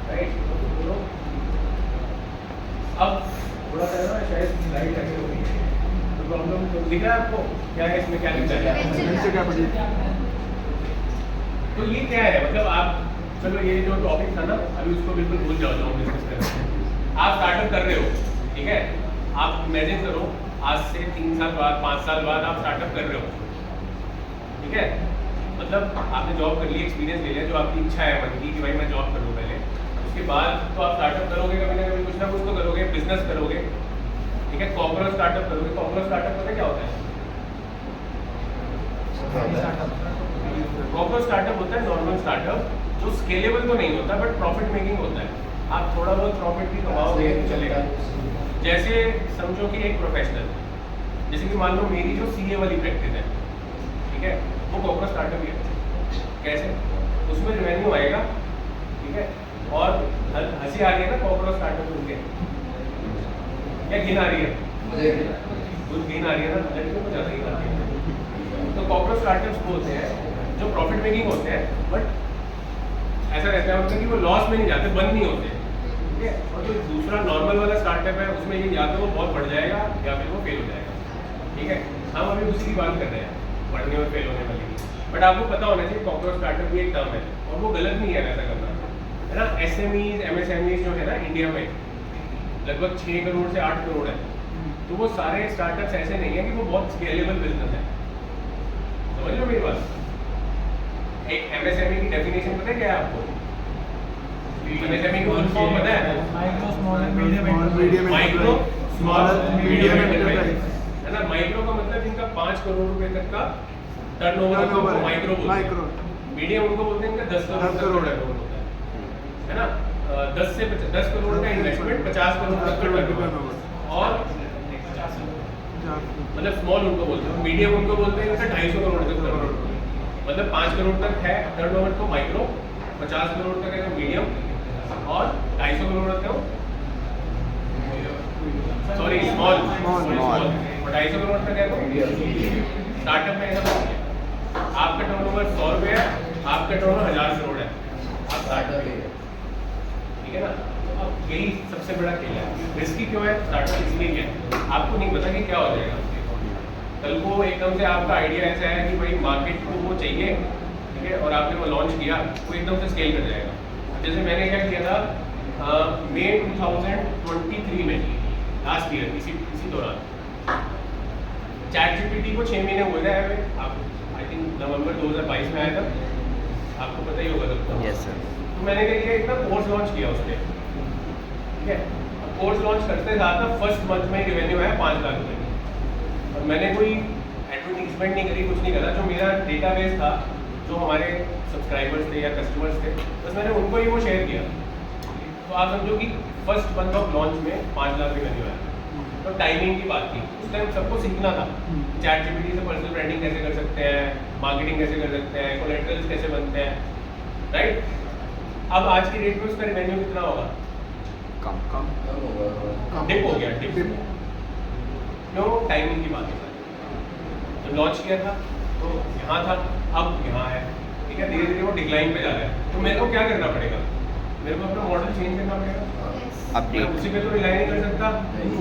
राइट। अब थोड़ा सा ना शायद स्लाइड ऐसे हो गई है, तो प्रॉब्लम तो दिख रहा है आपको क्या है इसमें, क्या लिखा है, तो ये क्या है, मतलब आप चलो ये जो टॉपिक था ना, अभी उसको बिल्कुल भूल जाओ, जो हम डिस्कस कर रहे हैं। आप स्टार्टअप कर रहे हो, ठीक है, आप इमेजिन करो आज से 3 साल बाद 5 साल बाद आप स्टार्टअप कर रहे हो, ठीक है, मतलब आपने जॉब कर ली, एक्सपीरियंस ले लिया, जो आपकी इच्छा है मन की कि भाई मैं जॉब करूँ पहले, उसके बाद तो आप स्टार्टअप करोगे, कभी ना कभी कुछ ना कुछ तो करोगे, बिजनेस करोगे, ठीक है, कॉर्पोरेट स्टार्टअप करोगे। कॉर्पोरेट स्टार्टअप पता क्या होता है, कॉर्पोरेट स्टार्टअप होता है नॉर्मल स्टार्टअप, जो स्केलेबल तो नहीं होता बट प्रॉफिट मेकिंग होता है, आप थोड़ा बहुत प्रॉफिट भी कमाओगे तो चलेगा। जैसे समझो कि एक प्रोफेशनल, जैसे कि मान लो मेरी जो CA वाली प्रैक्टिस है, ठीक है, वो कॉर्पोरेट स्टार्टअप है, कैसे, उसमें रेवेन्यू आएगा, ठीक है, और हंसी आ रही है ना कॉर्पोरेट स्टार्टअप सुन के, क्या घिन आ रही है, मुझे कुछ घिन आ रही है ना, लड़कियों को ज़्यादा घिन आती है, तो कॉर्पोरेट स्टार्टअप्स बोलते हैं जो प्रॉफिट मेकिंग होते हैं, बट ऐसा रहता है उनका कि वो लॉस में नहीं जाते, बंद नहीं होते, ठीक है। और जो दूसरा नॉर्मल वाला स्टार्टअप है उसमें ये या तो वो बहुत बढ़ जाएगा या फिर वो फेल हो जाएगा, ठीक है। हम अभी उसी की बात कर रहे हैं, बढ़ने और फेल होने वाली। बट आपको पता होना चाहिए कॉर्पोरेट स्टार्टअप भी एक टर्म है और वो गलत नहीं है ऐसा करना, है ना। SMEs MSMEs जो है ना इंडिया में लगभग 6 करोड़ से 8 करोड़ है, तो वो सारे स्टार्टअप्स ऐसे नहीं है कि वो बहुत स्केलेबल बिजनेस है, समझ लो मेरी बात। एक MSME की डेफिनेशन पता है क्या है आपको? MSME की फुल फॉर्म पता है? Micro small and medium micro small medium enterprise। Enterprise, है ना। माइक्रो का मतलब जिनका 5 करोड़ रुपए तक का टर्नओवर होता है Turnover वो है, माइक्रो बोलते माइक्रो। हैं। मीडियम उनको बोलते हैं इनका 10 करोड़ 10 तक का करोड़ टर्नओवर होता है ना। 10 करोड़ का इन्वेस्टमेंट 50 करोड़ तक का टर्नओवर, और मतलब स्मॉल उनको बोलते हैं। मीडियम उनको बोलते हैं इनका 250 करोड़ तक टर्नओवर, मतलब 5 करोड़ तक है टर्नओवर तो माइक्रो, 50 करोड़ तक है तो मीडियम, और 250 करोड़ तक है सॉरी स्मॉल, और 250 करोड़ तक है तो स्टार्टअप में ऐसा नहीं है। आपका टर्नओवर 100 रुपये है, आपका टर्नओवर 1000 करोड़ है, आप स्टार्टअप है, ठीक है ना। तो अब यही सबसे बड़ा खेल है। रिस्की क्यों है स्टार्टअप? इसलिए है आपको नहीं पता कि क्या हो जाएगा कल को। एकदम से आपका आइडिया ऐसा है कि भाई मार्केट को वो चाहिए, ठीक है, और आपने वो लॉन्च किया, वो एकदम से स्केल कर जाएगा। जैसे मैंने क्या किया था मई 2023 में, लास्ट ईयर, इसी दौरान ChatGPT को 6 महीने हुए थे, आप आई थिंक नवंबर 2022 में आया था, आपको पता ही होगा सबको। Yes sir. तो मैंने क्या किया, इतना कोर्स लॉन्च किया उस पर, ठीक है। कोर्स लॉन्च करते साथ ना फर्स्ट मंथ में रेवेन्यू आया 5 लाख रुपये, और मैंने कोई एडवर्टीजमेंट नहीं करी, कुछ नहीं करा। जो मेरा डेटाबेस था, जो हमारे सब्सक्राइबर्स थे या कस्टमर्स थे, बस मैंने उनको ही वो शेयर किया। तो आप समझो कि फर्स्ट मंथ ऑफ लॉन्च में 5 लाख रेवेन्यू आया। तो टाइमिंग की बात थी, उस टाइम सबको सीखना था ChatGPT से पर्सनल ब्रांडिंग कैसे कर सकते हैं, मार्केटिंग कैसे कर सकते हैं, कोलैटरल्स कैसे बनते हैं, राइट। अब आज की डेट में उसका रेवेन्यू कितना होगा? कम डिप हो गया, डिप। क्यों? टाइमिंग की बात है। जब लॉन्च किया था तो यहाँ था, अब यहाँ है, ठीक है। धीरे धीरे वो डिक्लाइन पे जा रहा है, तो मेरे को क्या करना पड़ेगा? मेरे को अपना मॉडल चेंज करना पड़ेगा। मैं अपडेट। उसी पे तो रिलाई नहीं कर सकता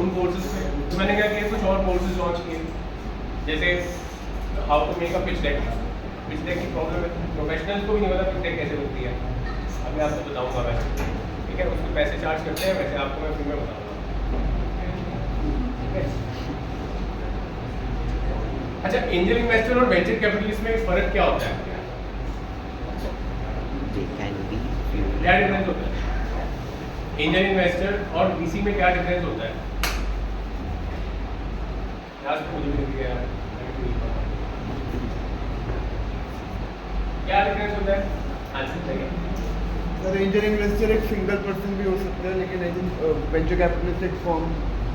उन कोर्सेज पे। तो मैंने क्या किया, कुछ और कोर्सेज लॉन्च किए, जैसे how to make a pitch deck. Pitch deck की प्रॉब्लम है, प्रोफेशनल्स को भी नहीं पता पिच डेक कैसे बनती है, अभी आपको बताऊंगा मैं, ठीक है। उसके पैसे चार्ज करते हैं, वैसे आपको मैं फ्री में बताऊंगा, ठीक है। अच्छा, एंजल इन्वेस्टर और वेंचर कैपिटलिस्ट में फर्क क्या होता है? They can be क्या डिफरेंस होता है? एंजल इन्वेस्टर और VC में क्या डिफरेंस होता है? यार मुझे भी नहीं यार, क्या डिफरेंस होता है? आंसर चाहिए। सर एंजल इन्वेस्टर एक सिंगल पर्सन भी हो सकता है, लेकिन आई थिंक वेंचर कैपिटलिस्ट एक फॉर्म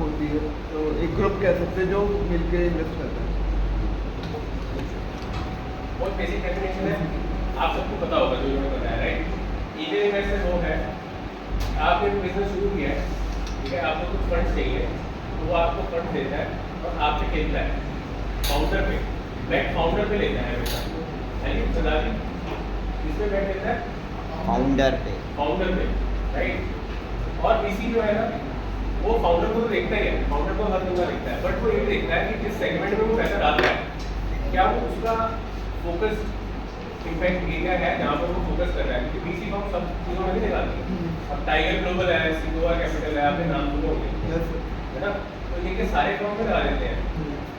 होती है, तो एक ग्रुप कह सकते हैं जो मिलकर इन्वेस्ट करता है। बहुत बेसिक डेफिनेशन है, आप सबको पता होगा जो मैंने बताया, राइट। एंजल इन्वेस्टर वो है, आपने बिजनेस शुरू किया है, ठीक है, आपको कुछ फंड चाहिए, तो वो आपको फंड देता है और आपसे खेलता है काउंटर पे, बैट फाउंडर पे लेता है हमेशा, यानी सदा जी किस पे बैट लेता है? फाउंडर पे। फाउंडर पे, राइट। और VC जो है ना, वो फाउंडर को तो देखता ही है, फाउंडर को हर बंदा देखता है, बट वो ये देखता है कि किस सेगमेंट में वो पैसा डाल रहा है, क्या वो उसका फोकस इम्पैक्ट एरिया है जहाँ पर वो फोकस कर रहा है। क्योंकि VC फर्म सब चीज़ों में नहीं निकालती। अब टाइगर ग्लोबल है, सिंगोआ कैपिटल है, आपने नाम सुने होंगे, है ना। तो ये सारे फर्म में लगा देते हैं,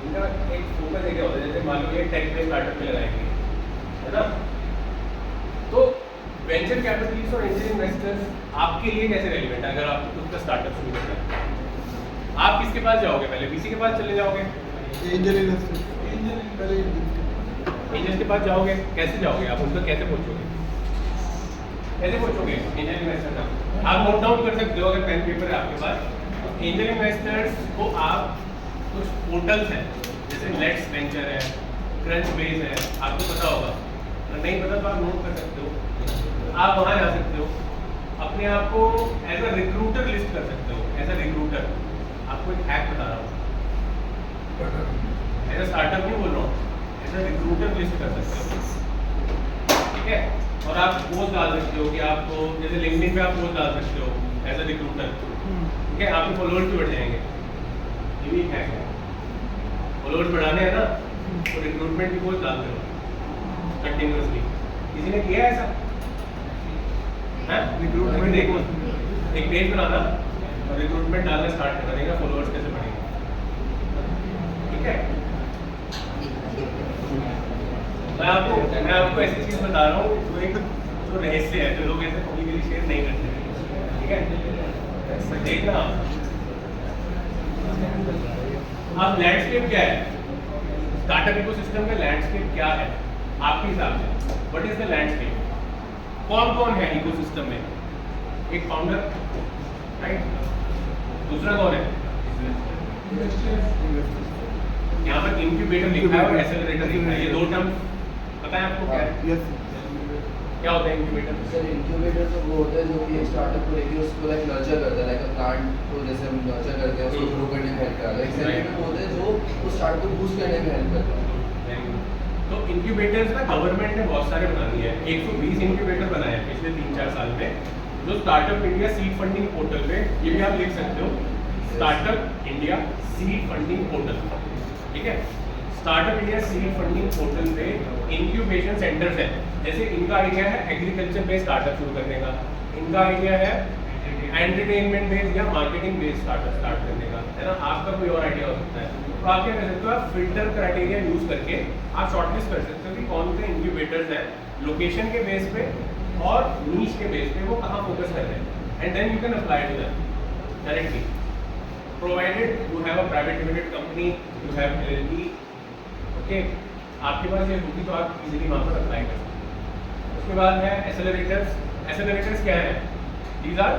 इनका एक फोकस एरिया होता है। जैसे मान लो ये टेक पे स्टार्टअप पे लगाएंगे, है ना। तो वेंचर कैपिटलिस्ट और एंजल इन्वेस्टर्स आपके लिए कैसे रेलिवेंट है? अगर आपको खुद का स्टार्टअप शुरू करना है, आप किसके पास जाओगे? पहले VC के पास चले जाओगे? एंजल इन्वेस्टर पहले एंजल के पास जाओगे? कैसे जाओगे आप? उन तक कैसे पहुंचोगे? कैसे पहुंचोगे एंजल इन्वेस्टर तक? आप नोट डाउन कर सकते हो अगर पेन पेपर है आपके पास। एंजल इन्वेस्टर्स को आप कुछ पोर्टल्स हैं, जैसे लेट्स वेंचर है, क्रंच बेस है, आपको पता होगा, अगर नहीं पता तो आप नोट कर सकते हो। आप वहाँ जा सकते हो, अपने आप को एज अ रिक्रूटर लिस्ट कर सकते हो। एज अ रिक्रूटर आपको एक हैक बता रहा हूँ, एज अ स्टार्टअप नहीं बोल रहा हूँ, as as a recruiter list कर सकते हो, ठीक है। और आप पोस्ट डाल सकते हो कि आपको जैसे लिंक्डइन पे आप पोस्ट डाल सकते हो एज अ रिक्रूटर, ठीक है। आपके फॉलोअर्स भी बढ़ जाएंगे, ये भी है फॉलोअर्स बढ़ाने हैं ना, तो रिक्रूटमेंट की पोस्ट डालते हो कंटिन्यूअसली। किसी ने किया है ऐसा? हैं? Recruitment देखो, एक पेज बनाना और रिक्रूटमेंट डालना स्टार्ट कर देगा, फॉलोअर्स कैसे बढ़ेंगे, ठीक है। मैं आपको ऐसी चीज़ बता रहा हूँ जो एक जो रहस्य है, जो लोग ऐसे पब्लिकली शेयर नहीं करते हैं, ठीक है। देखना अब लैंडस्केप क्या है, स्टार्टअप इकोसिस्टम का लैंडस्केप क्या है आपके हिसाब से? What is the landscape? कौन कौन है इकोसिस्टम में? एक फाउंडर, राइट, दूसरा कौन है? यहाँ पर इंक्यूबेटर लिखा है और एक्सेलरेटर लिखा है, ये दो टर्म पता है आपको क्या है? यस क्या होता है इंक्यूबेटर? सर इंक्यूबेटर तो वो होता है जो कि एक स्टार्टअप को लेके उसको लाइक नर्चर करता है, लाइक अ प्लांट को जैसे हम नर्चर करते हैं उसको ग्रो करने में हेल्प करता है। एक्सेलरेटर वो होता है जो उस स्टार्टअप को बूस्ट करने में हेल्प करता है। तो इंक्यूबेटर्स ना गवर्नमेंट ने बहुत सारे बना दिए हैं, 120 इंक्यूबेटर बनाए हैं पिछले 3-4 साल में, जो startup India seed funding portal पे, ये भी आप लिख सकते हो, startup India seed funding portal, ठीक है। Startup India seed funding portal पे इंक्यूबेशन सेंटर्स है। जैसे इनका आइडिया है एग्रीकल्चर बेस्ड स्टार्टअप शुरू करने का, इनका आइडिया है एंटरटेनमेंट बेस्ड या मार्केटिंग बेस्ड स्टार्टअप स्टार्ट करने का, है ना। आपका कोई और आइडिया हो सकता है, तो आप क्या कर सकते हो, आप फिल्टर क्राइटेरिया यूज करके आप शॉर्टलिस्ट कर सकते हो कि कौन से इंक्यूबेटर्स हैं, लोकेशन के बेस पे और नीश के बेस पे वो कहाँ फोकस कर रहे हैं, and then you can apply to them directly, provided you have a private limited company, you have LLP, okay. आपके पास ये होगी तो आप इजीली वहाँ पर अप्लाई कर सकते हो। उसके बाद है एक्सेलरेटर्स। एक्सेलरेटर्स क्या है? These are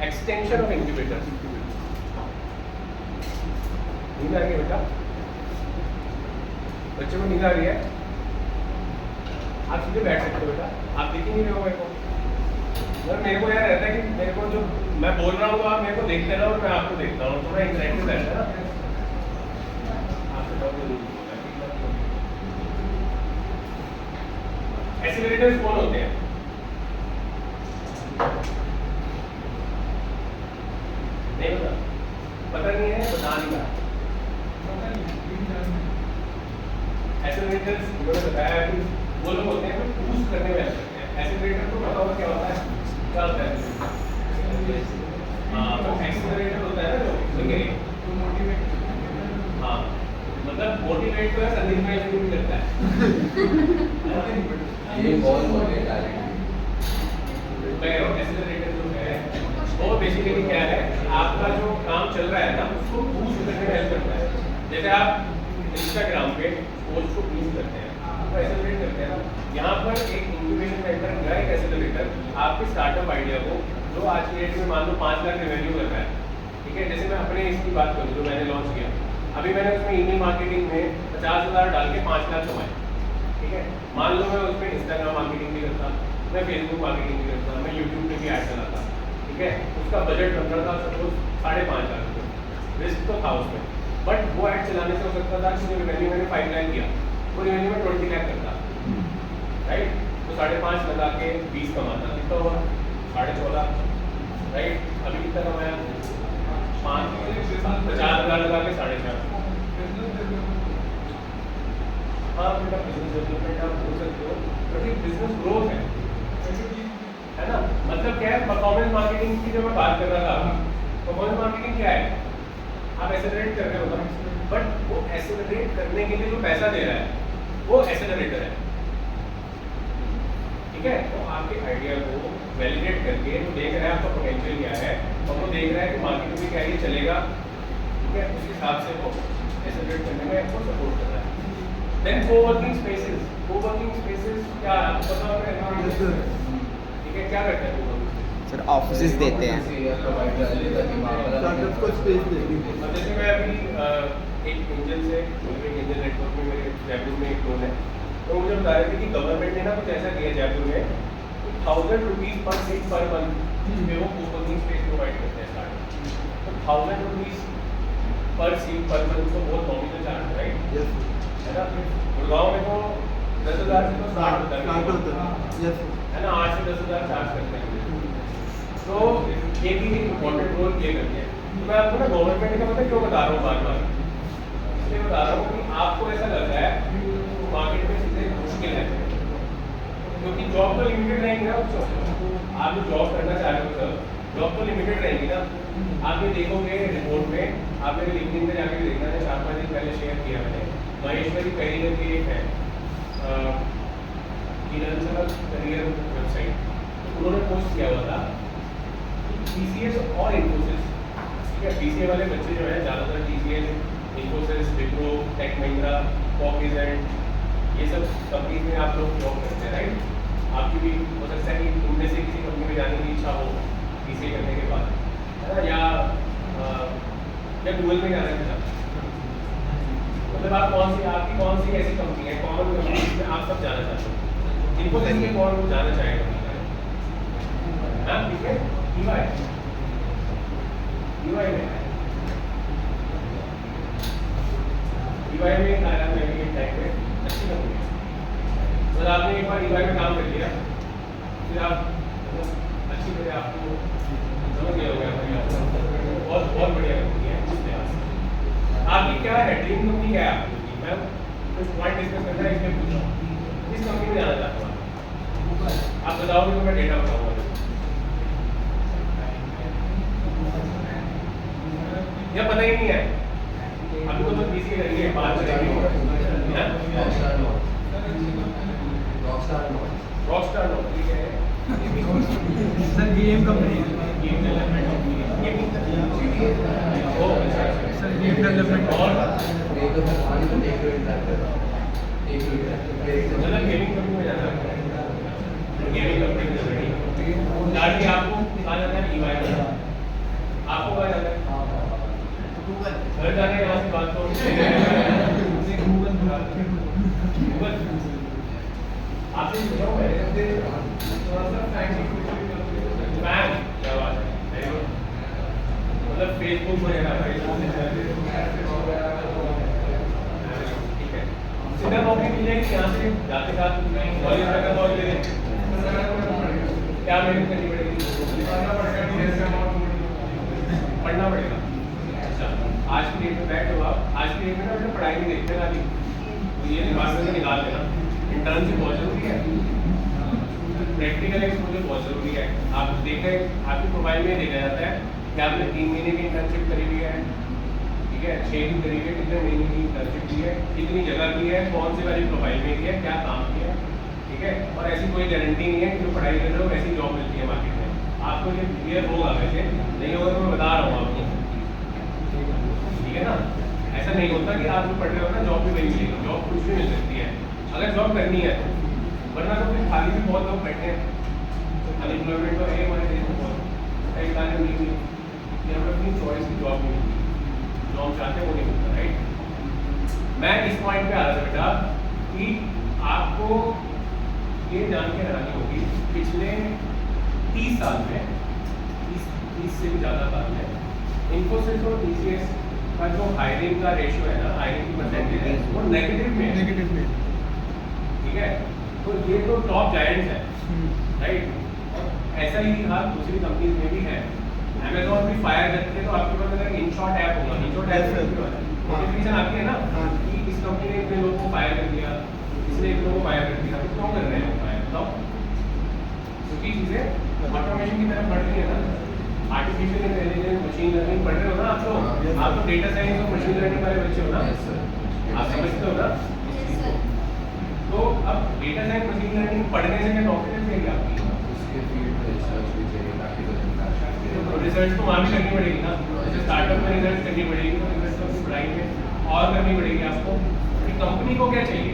extension of incubators. नींद आ रही है बेटा? बच्चों को नींद आ रही है? आप सीधे बैठ सकते हो बेटा, आप देख ही नहीं रहे हो मेरे को। मतलब मेरे को यार रहता है कि मेरे को जो मैं बोल रहा हूँ तो आप मेरे को देखते रहो और मैं आपको देखता हूँ, थोड़ा इंटरेक्टिव रहता है ना। एक्सेलरेटर्स कौन होते हैं? नहीं पता नहीं है, बता नहीं रहा। एक्सेलरेटर्स उन्होंने बताया कि वो लोग होते हैं जो बूस्ट करने में हेल्प करते हैं। एक्सेलरेटर को पता होगा क्या होता है? क्या होता है? हाँ, तो एक्सेलरेटर होता है ना जो मोटिवेट, हाँ, मतलब मोटिवेट तो है, संदीप में भी करता है। ये बहुत हो गया टैलेंट। एक्सेलरेटर जो है वो बेसिकली क्या है, आपका जो काम चल रहा है ना उसको बूस्ट करने में हेल्प करता है। जैसे आप इंस्टाग्राम पे पोस्ट को बूस्ट करते हैं, तो एक्सेलरेट करते हैं ना। यहाँ पर एक इंक्यूबेशन सेंटर का एक एक्सेलरेटर आपके स्टार्टअप आइडिया को, जो आज की डेट में मान लो 5 लाख रेवेन्यू कर रहा है, ठीक है। जैसे मैं अपने इसकी बात करूँ जो मैंने लॉन्च किया, अभी मैंने उसमें ईमेल मार्केटिंग में 50,000 डाल के 5 लाख कमाए, ठीक है। मान लो मैं उसमें इंस्टाग्राम मार्केटिंग भी करता, मैं फेसबुक मार्केटिंग भी करता, मैं यूट्यूब पे भी ऐड चलाता, ठीक है। उसका बजट बन रहा था सपोज 5.5 लाख रुपये, रिस्क तो था उसमें, बट वो ऐड चलाने से हो सकता था कि रेवेन्यू मैंने 5 लाख किया, वो रेवेन्यू में 20 लाख करता, राइट। तो 5.5 लगा के 20 कमाता, कितना हुआ? 14.5 लाख, राइट। अभी कितना कमाया? 50,000 लगा के 4.5। हाँ बेटा, बिजनेस डेवलपमेंट आप बोल सकते हो, बट एक बिजनेस ग्रोथ है ना। मतलब क्या है, परफॉर्मेंस मार्केटिंग की जो मैं बात कर रहा था, परफॉर्मेंस मार्केटिंग क्या है? आप एक्सेलरेट कर रहे हो ना, बट वो एक्सेलरेट करने के लिए जो पैसा दे रहा है वो एक्सेलरेटर है, ठीक है। तो आपके आइडिया को वैलिडेट करके वो देख रहा है आपका पोटेंशियल क्या है, और वो देख रहा है कि मार्केट में क्या ये चलेगा, ठीक है, उस हिसाब से वो एक्सेलरेट करने में आपको सपोर्ट कर रहा है। Then coworking spaces. Coworking spaces क्या है आपको पता होगा, ठीक है। क्या करते हैं कोवर्किंग? सर ऑफिसेज देते हैं, स्टार्टअप को स्पेस देती है। अब जैसे मैं अभी एक एंजल से, एक एंजल नेटवर्क में मेरे जयपुर में एक लोन है, तो मुझे बता रहे थे कि गवर्नमेंट ने ना कुछ ऐसा किया जयपुर में, 1000 रुपीज़ पर सीट पर मंथ में वो कोवर्किंग स्पेस प्रोवाइड करते हैं स्टार्टअप। तो 1000 रुपीज़ पर सीट पर मंथ तो बहुत नॉमिनल चार्ज है, राइट, यस है ना। गाँव में तो 10,000 से तो स्टार्ट होता स्टार्ट है होता है यस है ना, 8 से 10,000 चार्ज करते हैं। तो ये भी एक इम्पोर्टेंट रोल प्ले करते हैं। तो मैं आपको ना गवर्नमेंट का मतलब क्यों बता रहा हूँ बार बार, इसलिए बता रहा हूँ कि आपको ऐसा लग रहा है तो मार्केट में चीज़ें मुश्किल है, क्योंकि जॉब तो लिमिटेड रहेंगी ना बच्चों। आप जो जॉब करना चाह रहे हो सर, जॉब तो लिमिटेड रहेंगी ना। आप ये देखोगे रिपोर्ट में, आपने लिंक्डइन में जाकर देखना है, 4-5 दिन पहले शेयर किया मैंने, महेश्वरी करियर की एक है करियर वेबसाइट, तो उन्होंने पोस्ट किया हुआ था TCS और इन्फोसिस, ठीक है, BCA वाले बच्चे जो हैं ज़्यादातर TCS, Infosys, Wipro, tech Mahindra, Cognizant, ये सब कंपनीज में आप लोग जॉब करते हैं राइट। आपकी भी हो सकता है कि इनमें से किसी कंपनी में जाने की इच्छा हो BCA करने के बाद, है ना, या गूगल में जाना चाहते हैं। मतलब आप आपकी कौन सी ऐसी कंपनी है, कॉमन कंपनी जिसमें आप सब जाना चाहते हो? इन्फोसिस में कौन जाना चाहेगा? हाँ ठीक है, EY में आया मैं भी एक टाइम पे अच्छी कंपनी है। मतलब आपने एक बार EY में काम कर लिया, फिर आप अच्छी तरह आपको समझ गया होगा, बहुत बहुत बढ़िया कंपनी है उस लिहाज से। आपकी क्या है ड्रीम कंपनी, क्या है आपकी? मैं कुछ पॉइंट डिस्कस करना है इसलिए पूछ रहा हूँ, किस कंपनी में जाना चाहता हूँ? आप बताओगे तो मैं डेटा बताऊँगा। या पता ही नहीं है अभी तो BCA करेंगे, बात करेंगे रॉकस्टार नो, ठीक है sir game company, game development company sir game development और मतलब गेमिंग कंपनी में जाना है, गेमिंग कंपनी में जाना है। गाड़ी आपको कहाँ जाना है? EY में। आपको कहाँ जाना है? घर जाने के यहाँ से बात करो गूगल आपसे पूछा हूँ मैंने थोड़ा सा फैन क्या बात है, मतलब फेसबुक वगैरह ठीक है, सीधा नौकरी मिल जाएगी यहाँ से जाते साथ कॉलेज तक का कॉल ले लें, क्या मेहनत करनी पड़ेगी? पढ़ना पड़ेगा। अच्छा आज की डेट में बैठ हो आप, आज की डेट में ना अपने पढ़ाई में देखते हैं अभी, तो ये दिमाग में निकाल देना, इंटर्नशिप बहुत जरूरी है, प्रैक्टिकल एक्सपोजर बहुत जरूरी है। आप देखें आपकी प्रोफाइल में देखा जाता है कि आपने 3 महीने की इंटर्नशिप करी हुई है, ठीक है, 6 दिन करी हुई है, कितने महीने की इंटर्नशिप की है, कितनी जगह की है, कौन सी वाली प्रोफाइल में की है, क्या काम किया है, ठीक है। और ऐसी कोई गारंटी नहीं है कि जो पढ़ाई कर रहे हो वैसी जॉब मिलती है मार्केट में। आपको ये क्लियर होगा, वैसे नहीं होगा तो मैं बता रहा हूँ आपको, ठीक है ना। ऐसा नहीं होता कि आप जो पढ़ रहे हो ना जॉब भी वही मिलेगी, जॉब कुछ भी मिल सकती है अगर जॉब करनी है तो, वरना तो फिर खाली भी बहुत लोग बैठे हैं, अनएम्प्लॉयमेंट तो है हमारे देश में बहुत, कई कारण नहीं हुई कि हमें अपनी चॉइस की जॉब नहीं मिलती, जो हम चाहते हैं वो नहीं मिलता राइट। मैं इस पॉइंट पे आ रहा था बेटा कि आपको ये जान के हैरानी होगी पिछले 30 साल में, 30 से भी ज़्यादा साल में इन्फोसिस और TCS का जो हायरिंग का रेशियो है ना, हायरिंग की परसेंटेज है वो नेगेटिव में है, ठीक है। तो ये तो टॉप जायंट्स है राइट। और ऐसा ही हाल दूसरी कंपनीज में भी है। अमेजॉन भी फायर करते हैं, तो आपके पास अगर इनशॉट ऐप होगा, इनशॉट ऐप नोटिफिकेशन आती है ना कि इस कंपनी ने इतने लोगों को फायर कर दिया, इसने इतने लोगों को फायर कर दिया, तो क्यों कर रहे हैं फायर बताओ? क्योंकि चीज़ें ऑटोमेशन की तरफ बढ़ रही है ना, आर्टिफिशियल इंटेलिजेंस, मशीन लर्निंग पढ़ रहे हो ना आप लोग, आप तो डेटा साइंस और मशीन लर्निंग वाले बच्चे हो ना, आप समझते हो ना इस चीज़ को। तो अब डेटा साइंस मशीन लर्निंग पढ़ने से क्या नौकरी मिल जाएगी आपकी? उसके फील्ड में रिसर्च भी चाहिए, प्रैक्टिकल तो रिसर्च तो वहाँ भी करनी पड़ेगी ना, जैसे स्टार्टअप में रिसर्च करनी पड़ेगी, तो रिसर्च तो अपनी पढ़ाई में और करनी पड़ेगी आपको। कि कंपनी को क्या चाहिए?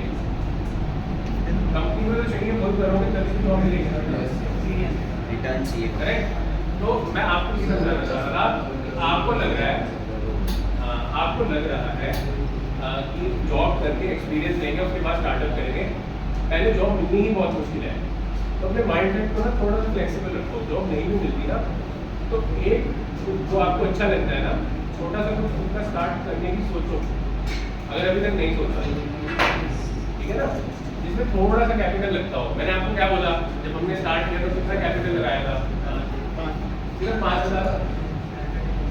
कंपनी को तो चाहिए बहुत करोगे तभी जॉब मिलेगी, रिटर्न चाहिए। करेक्ट। तो मैं आपको ये समझाना चाह रहा था, आपको लग रहा है कि जॉब करके एक्सपीरियंस लेंगे उसके बाद स्टार्टअप करेंगे, पहले जॉब मिलनी ही बहुत मुश्किल है। तो अपने माइंड सेट को ना थोड़ा सा फ्लेक्सिबल रखो, जॉब नहीं भी मिलती ना तो एक जो आपको अच्छा लगता है ना, छोटा सा कुछ खुद का स्टार्ट करने की सोचो, अगर अभी तक नहीं सोचा, ठीक जिसमें थोड़ा सा कैपिटल लगता हो। मैंने आपको क्या बोला, जब हमने स्टार्ट किया तो कितना कैपिटल लगाया था? सिर्फ 5,000।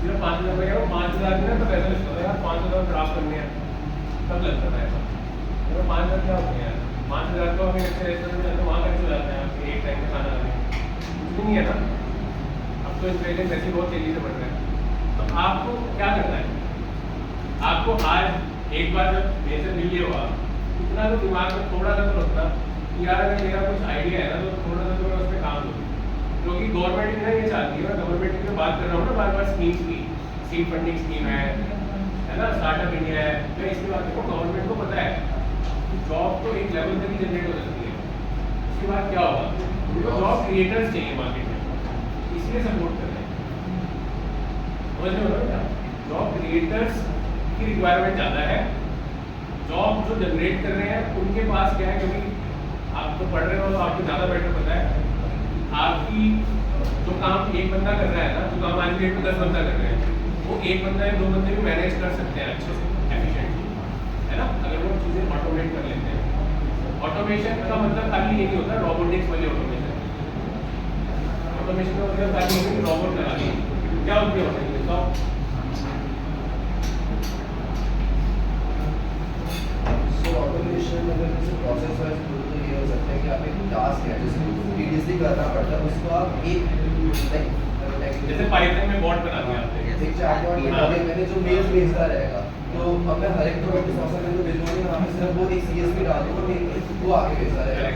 सिर्फ 5,000 में क्या 5,000 में तो पैसा लगता था यार, 5,000 खराब करने हैं तब लगता था ऐसा। तो 5,000 क्या हो गया यार, 5,000 तो हमें अच्छे रेस्टोरेंट में जाते वहाँ खर्च हो जाते हैं आपके एक टाइम में खाना खाने, कुछ नहीं है ना। अब तो इन्फ्लेशन वैसे बहुत तेज़ी से बढ़ रहा है। तो आपको क्या करना है, आपको आज एक बार जब मेरे से मिल लिया हुआ, इतना तो दिमाग में थोड़ा सा तो रखता कि यार अगर मेरा कुछ आइडिया है ना तो थोड़ा सा तो मैं उस पर काम करूँ, क्योंकि गवर्नमेंट ना ये चाहती है, मैं गवर्नमेंट की बात कर रहा हूँ ना बार बार, स्कीम्स की, सीड फंडिंग स्कीम है ना, स्टार्टअप इंडिया है। तो इसके बाद देखो गवर्नमेंट को पता है जॉब तो एक लेवल तक ही जनरेट हो सकती है, उसके बाद क्या होगा, उनको जॉब क्रिएटर्स चाहिए मार्केट में, इसलिए सपोर्ट कर रहे हैं। समझ रहे हो ना, जॉब क्रिएटर्स की रिक्वायरमेंट ज़्यादा है, जॉब जो जनरेट कर रहे हैं उनके पास क्या है, क्योंकि आप तो पढ़ रहे हो तो आपको ज़्यादा बेटर पता है, आपकी जो काम एक बंदा कर रहा है ना, जो काम आज की डेट में 10 बंदा कर रहे हैं, वो एक बंदा या 2 बंदे भी मैनेज कर सकते हैं अच्छे से, एफिशिएंटली, है ना, अगर वो चीज़ें ऑटोमेट कर लेते हैं। ऑटोमेशन का मतलब खाली ये नहीं होता रोबोटिक्स वाली ऑटोमेशन। ऑटोमेशन का मतलब खाली ये नहीं रोबोट लगा दिए, क्या होती है ऑटोमेशन बताओ। ऑटोमेशन अगर जैसे प्रोसेस वाइज तो ये हो सकता है कि आप एक टास्क है जिसको टीडीएसली करना पड़ता है, उसको आप एक जैसे पाइथन में बॉट बना दिया आपने, एक चैटबॉट बना दिया मैंने जो मेल भेजता रहेगा, तो अब मैं हर एक प्रोडक्ट को सबसे पहले तो भेजूंगा नहीं, वहाँ पे सिर्फ वो एक सीएसवी डाल दूंगा, वो आगे भेजता रहेगा,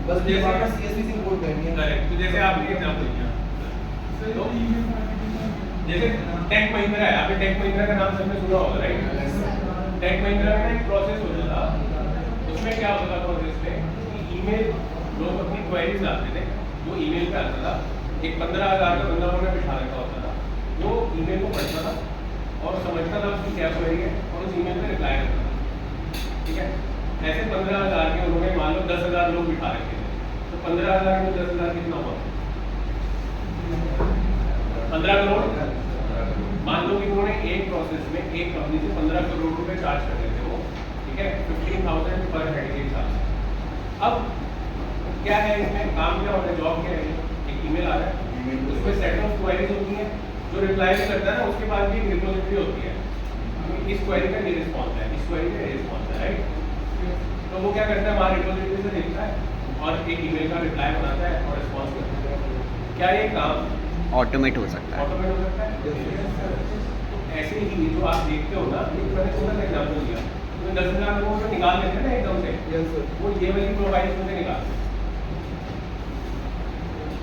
बस मुझे वहाँ पर सीएसवी से इंपोर्ट करनी है। करेक्ट। तो जैसे आपने एग्जांपल दिया, तो जैसे टेक महिंद्रा है, आपने टेक महिंद्रा का नाम सबने सुना होगा राइट। टेक महिंद्रा में एक प्रोसेस होता था, उसमें क्या होता था प्रोसेस में कि ईमेल लोग अपनी क्वेरीज डालते थे, वो ईमेल पे आता था, एक 15,000 का बंदा उन्होंने बिठा रखा होता था, वो ईमेल को पढ़ता था और समझता था उसकी क्या क्वेरी है और उस ईमेल पे रिप्लाई करता था, ठीक है। ऐसे 15,000 के उन्होंने मान लो 10,000 लोग बिठा रखे थे, तो 15,000 में 10,000 कितना हुआ, 15 करोड़। मान लो कि उन्होंने एक प्रोसेस में एक कंपनी से 15 करोड़ रुपए चार्ज कर रहे थे वो, ठीक है, 15,000 पर हेड के हिसाब से। अब क्या है इसमें काम क्या होता है, जॉब क्या है, एक ईमेल आ रहा है, उसमें सेट ऑफ क्वेरीज होती हैं, जो रिप्लाई भी करता है ना उसके बाद भी एक रिपोजिटरी होती है, इस क्वेरी का ये रिस्पॉन्स है, इस क्वेरी का ये रिस्पॉन्स है, राइट। तो वो क्या करता है, हमारे रिपोजिटरी से देखता है और एक ईमेल का रिप्लाई बनाता है और रिस्पॉन्स करता है। क्या ये काम ऑटोमेट हो सकता है? ऑटोमेट हो सकता है। तो ऐसे ही जो आप देखते हो ना, ये मैंने छोटा सा एग्जाम्पल दिया, तो 10,000 लोगों को निकाल लेते हैं ना एकदम से, वो ये वाली प्रोफाइल में निकालते हैं,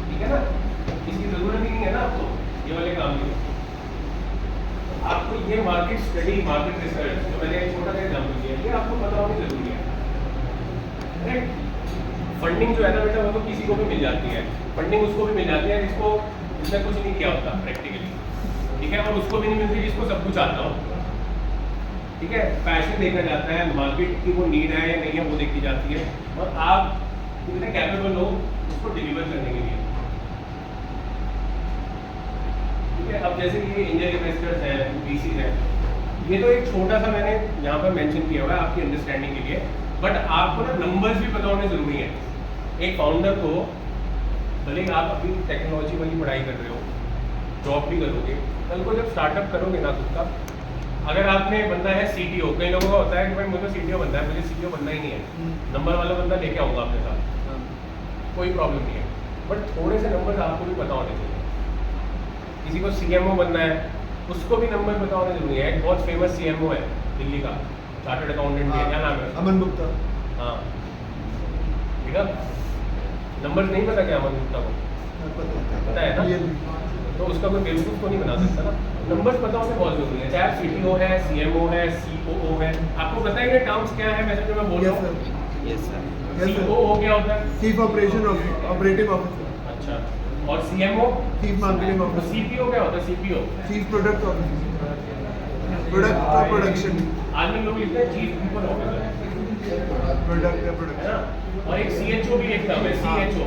ठीक है ना, इसकी जरूरत ही नहीं है ना आपको ये वाले काम की। आपको ये मार्केट स्टडी, मार्केट रिसर्च जो मैंने एक छोटा सा एग्जाम्पल दिया, ये आपको पता होनी जरूरी है। फंडिंग जो है ना बेटा, वो तो किसी को भी मिल जाती है, फंडिंग उसको भी मिल जाती है जिसको जिसने कुछ नहीं किया होता प्रैक्टिकली, ठीक है, और उसको भी नहीं मिलती जिसको सब कुछ आता हो, ठीक है। पैशन देखा जाता है, मार्केट की वो नीड है या नहीं है वो देखी जाती है, और आप कितने कैपेबल हो उसको डिलीवर करने के लिए, ठीक है। अब जैसे ये एंजल इन्वेस्टर्स हैं, VCs हैं, ये तो एक छोटा सा मैंने यहाँ पर मेंशन किया हुआ है आपकी अंडरस्टैंडिंग के लिए, बट आपको ना नंबर्स भी पता होने जरूरी है। एक फाउंडर को भले आप अपनी टेक्नोलॉजी वाली पढ़ाई कर रहे हो, जॉब भी करोगे, कल को जब स्टार्टअप करोगे ना खुद का, अगर आपने बनना है CTO, कई लोगों का होता है कि भाई मुझे CTO बनना है, मुझे CTO बनना ही नहीं है, नंबर वाला बंदा लेके आऊँगा अपने साथ, कोई प्रॉब्लम नहीं है, बट थोड़े से नंबर्स आपको भी पता होने चाहिए। किसी को CMO बनना है, उसको भी नंबर पता होने जरूरी है। एक बहुत फेमस CMO है दिल्ली का, चार्टर्ड अकाउंटेंट है, क्या नाम है? अमन गुप्ता। हाँ, ठीक है, नंबर नहीं पता क्या अमन गुप्ता को? पता है ना, तो उसका कोई बेवकूफ़ को नहीं बना सकता ना, नंबर्स पता होने बहुत जरूरी है। चाहे आप CTO है, CMO है, COO है, आपको पता है ये टर्म्स क्या है वैसे जो मैं बोल रहा हूँ? Yes sir. COO क्या होता है? Chief operating officer. अच्छा, और CMO? Chief marketing officer. CPO क्या होता है? CPO? Chief product officer, product का प्रोडक्शन। आदमी लोग लिखते हैं चीफ पीपल ऑफिसर, प्रोडक्ट का है प्रोडक्शन। ना। और एक CHO भी एक टर्म है, CHO,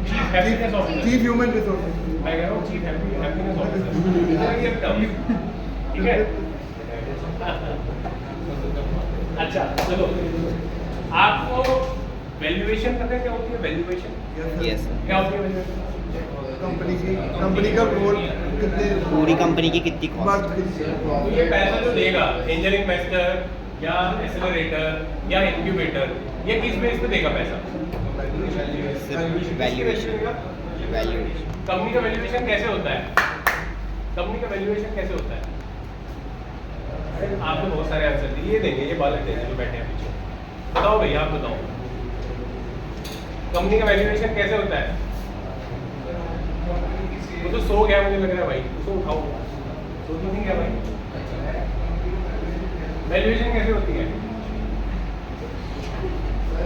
chief happiness officer. Chief human resources. मैं कह रहा हूँ चीफ हैप्पीनेस ऑफिसर, ये टर्म, ठीक है। अच्छा चलो, आपको वैल्यूएशन? Yes, sir. क्या होती है वैल्यूएशन? कंपनी का गोल कितने पूरी कंपनी की कितनी बात कॉस्ट तो ये पैसा जो देगा एंजल इन्वेस्टर या एक्सेलरेटर या इंक्यूबेटर, ये किस बेस पे देगा पैसा? वैल्यूएशन कंपनी का वैल्यूएशन कैसे होता है? कंपनी का वैल्यूएशन कैसे होता है? आपने बहुत सारे आंसर दिए, ये देंगे, ये बालक देंगे जो बैठे हैं पीछे। बताओ भैया, आप बताओ कंपनी का वैल्यूएशन कैसे होता है? वो तो सो गया मुझे लग रहा है भाई, उसको उठाओ। सो तो नहीं गया भाई। वैल्यूएशन कैसे होती है?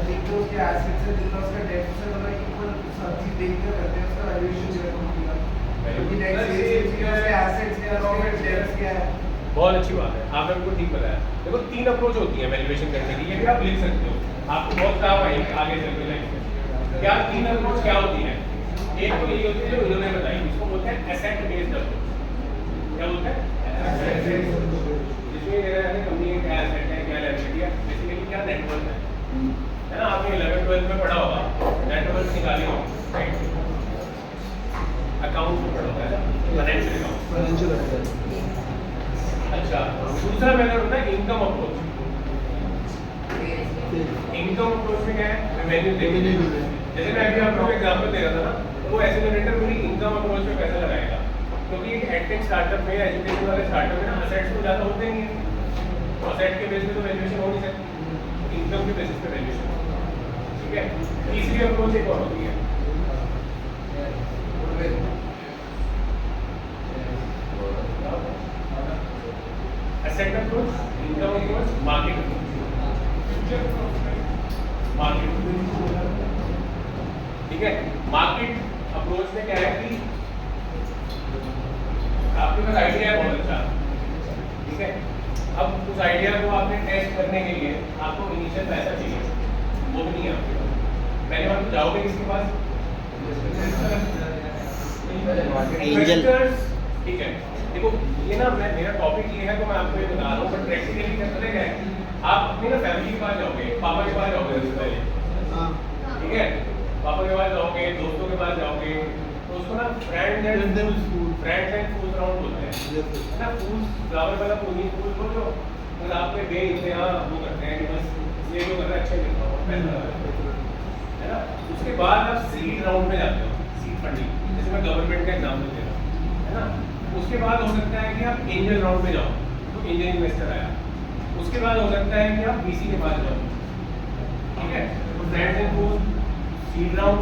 जितना उसके एसेट्स है, जितना उसका डेट है, मतलब इक्वल सब चीज देख के करते हैं उसका वैल्यूएशन जो है कंपनी का। क्योंकि नेक्स्ट उसके एसेट्स क्या है, उसके डेट्स क्या है। बहुत अच्छी बात है, आपने हमको ठीक बताया। देखो 3 अप्रोच होती है वैल्यूएशन करने की, ये भी आप लिख सकते हो, आपको बहुत काम आएगी आगे चल के लाइफ में। क्या 3 अप्रोच क्या होती है? एक तो यही होती है जो इन्होंने बताई, इसको बोलते हैं एसेट बेस्ड अप्रोच। क्या बोलते हैं? जिसमें मेरा है कंपनी का क्या एसेट है, क्या लायबिलिटी है, बेसिकली क्या नेटवर्क है ना? आपने 11th-12th में पढ़ा होगा, नेटवर्क निकाली होगी, राइट? अकाउंट में पढ़ा होगा, फाइनेंशियल अकाउंट। फाइनेंशियल अच्छा, दूसरा मेथड होता है इनकम अप्रोच। इनकम अप्रोच में क्या है? रेवेन्यू देखने। जैसे मैं अभी आपको एग्जांपल दे रहा था ना, वो एक्सेलरेटर पूरी इनकम अप्रोच पे पैसा लगाएगा, क्योंकि एक एडटेक स्टार्टअप में, एजुकेशन वाले स्टार्टअप में असेट्स तो ज़्यादा होते नहीं है, तो असेट के बेस पे तो वैल्यूएशन हो नहीं सकती, इनकम के बेसिस पे वैल्यूएशन। ठीक है, तीसरी अप्रोच एक और होती है, asset approach, income approach, market approach. Market, ठीक है। मार्केट अप्रोच में क्या है कि आपके पास आइडिया है बहुत अच्छा, ठीक है। अब उस आइडिया को आपने टेस्ट करने के लिए आपको इनिशियल पैसा चाहिए, वो भी नहीं है आपके पास। पहले बार तो जाओगे किसके पास? इन्वेस्टर्स, ठीक है। देखो ये ना, मैं मेरा टॉपिक ये है तो मैं आपको ये बता रहा हूँ, बट प्रैक्टिकली क्या पता है, आप अपनी ना फैमिली के पास जाओगे, पापा के पास जाओगे सबसे पहले, ठीक है, पापा के पास जाओगे, दोस्तों के पास जाओगे, तो उसको ना फ्रेंड्स एंड फूल्स राउंड बोलते हैं ना। फूल्स फ्लावर वाला फूल को जो बस आप पे बे इम्तिहान वो करते हैं कि बस ये जो कर रहा है अच्छा करता हो, पैसा लगा है ना। उसके बाद आप सीड राउंड में जाते हो, सीड फंडिंग, जैसे मैं गवर्नमेंट का एग्जाम्पल दे रहा हूँ, है ना। उसके बाद हो सकता है कि आप एंजल राउंड में जाओ, तो एंजल इन्वेस्टर आया। उसके बाद हो सकता है कि आप बीसी के पास जाओ, ठीक है। तो friends and fools, seed round,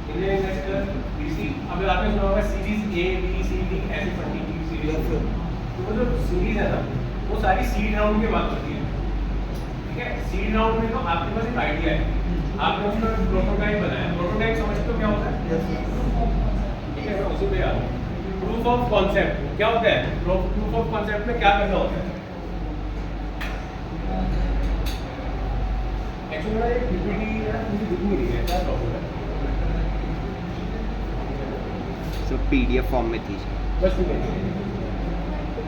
angel investor, VC. अब आपने सुना होगा series A B C D, ऐसी फंडिंग की सीरीज। तो जो सीरीज है ना, वो सारी सीड राउंड के बाद होती है, ठीक है। सीड राउंड में तो आपके पास एक आइडिया है, आपने उसका प्रोटोटाइप बनाया। प्रोटोटाइप समझते हो क्या होता है? ठीक है, मैं उसी पे आ रहा हूँ। प्रूफ ऑफ कॉन्सेप्ट क्या होता है? प्रूफ ऑफ कॉन्सेप्ट में क्या करना होता है? एक्चुअली ना ये पीपीटी है, मुझे दिख नहीं रही है, क्या प्रॉब्लम है? सो PDF फॉर्म में थी। बस ठीक है,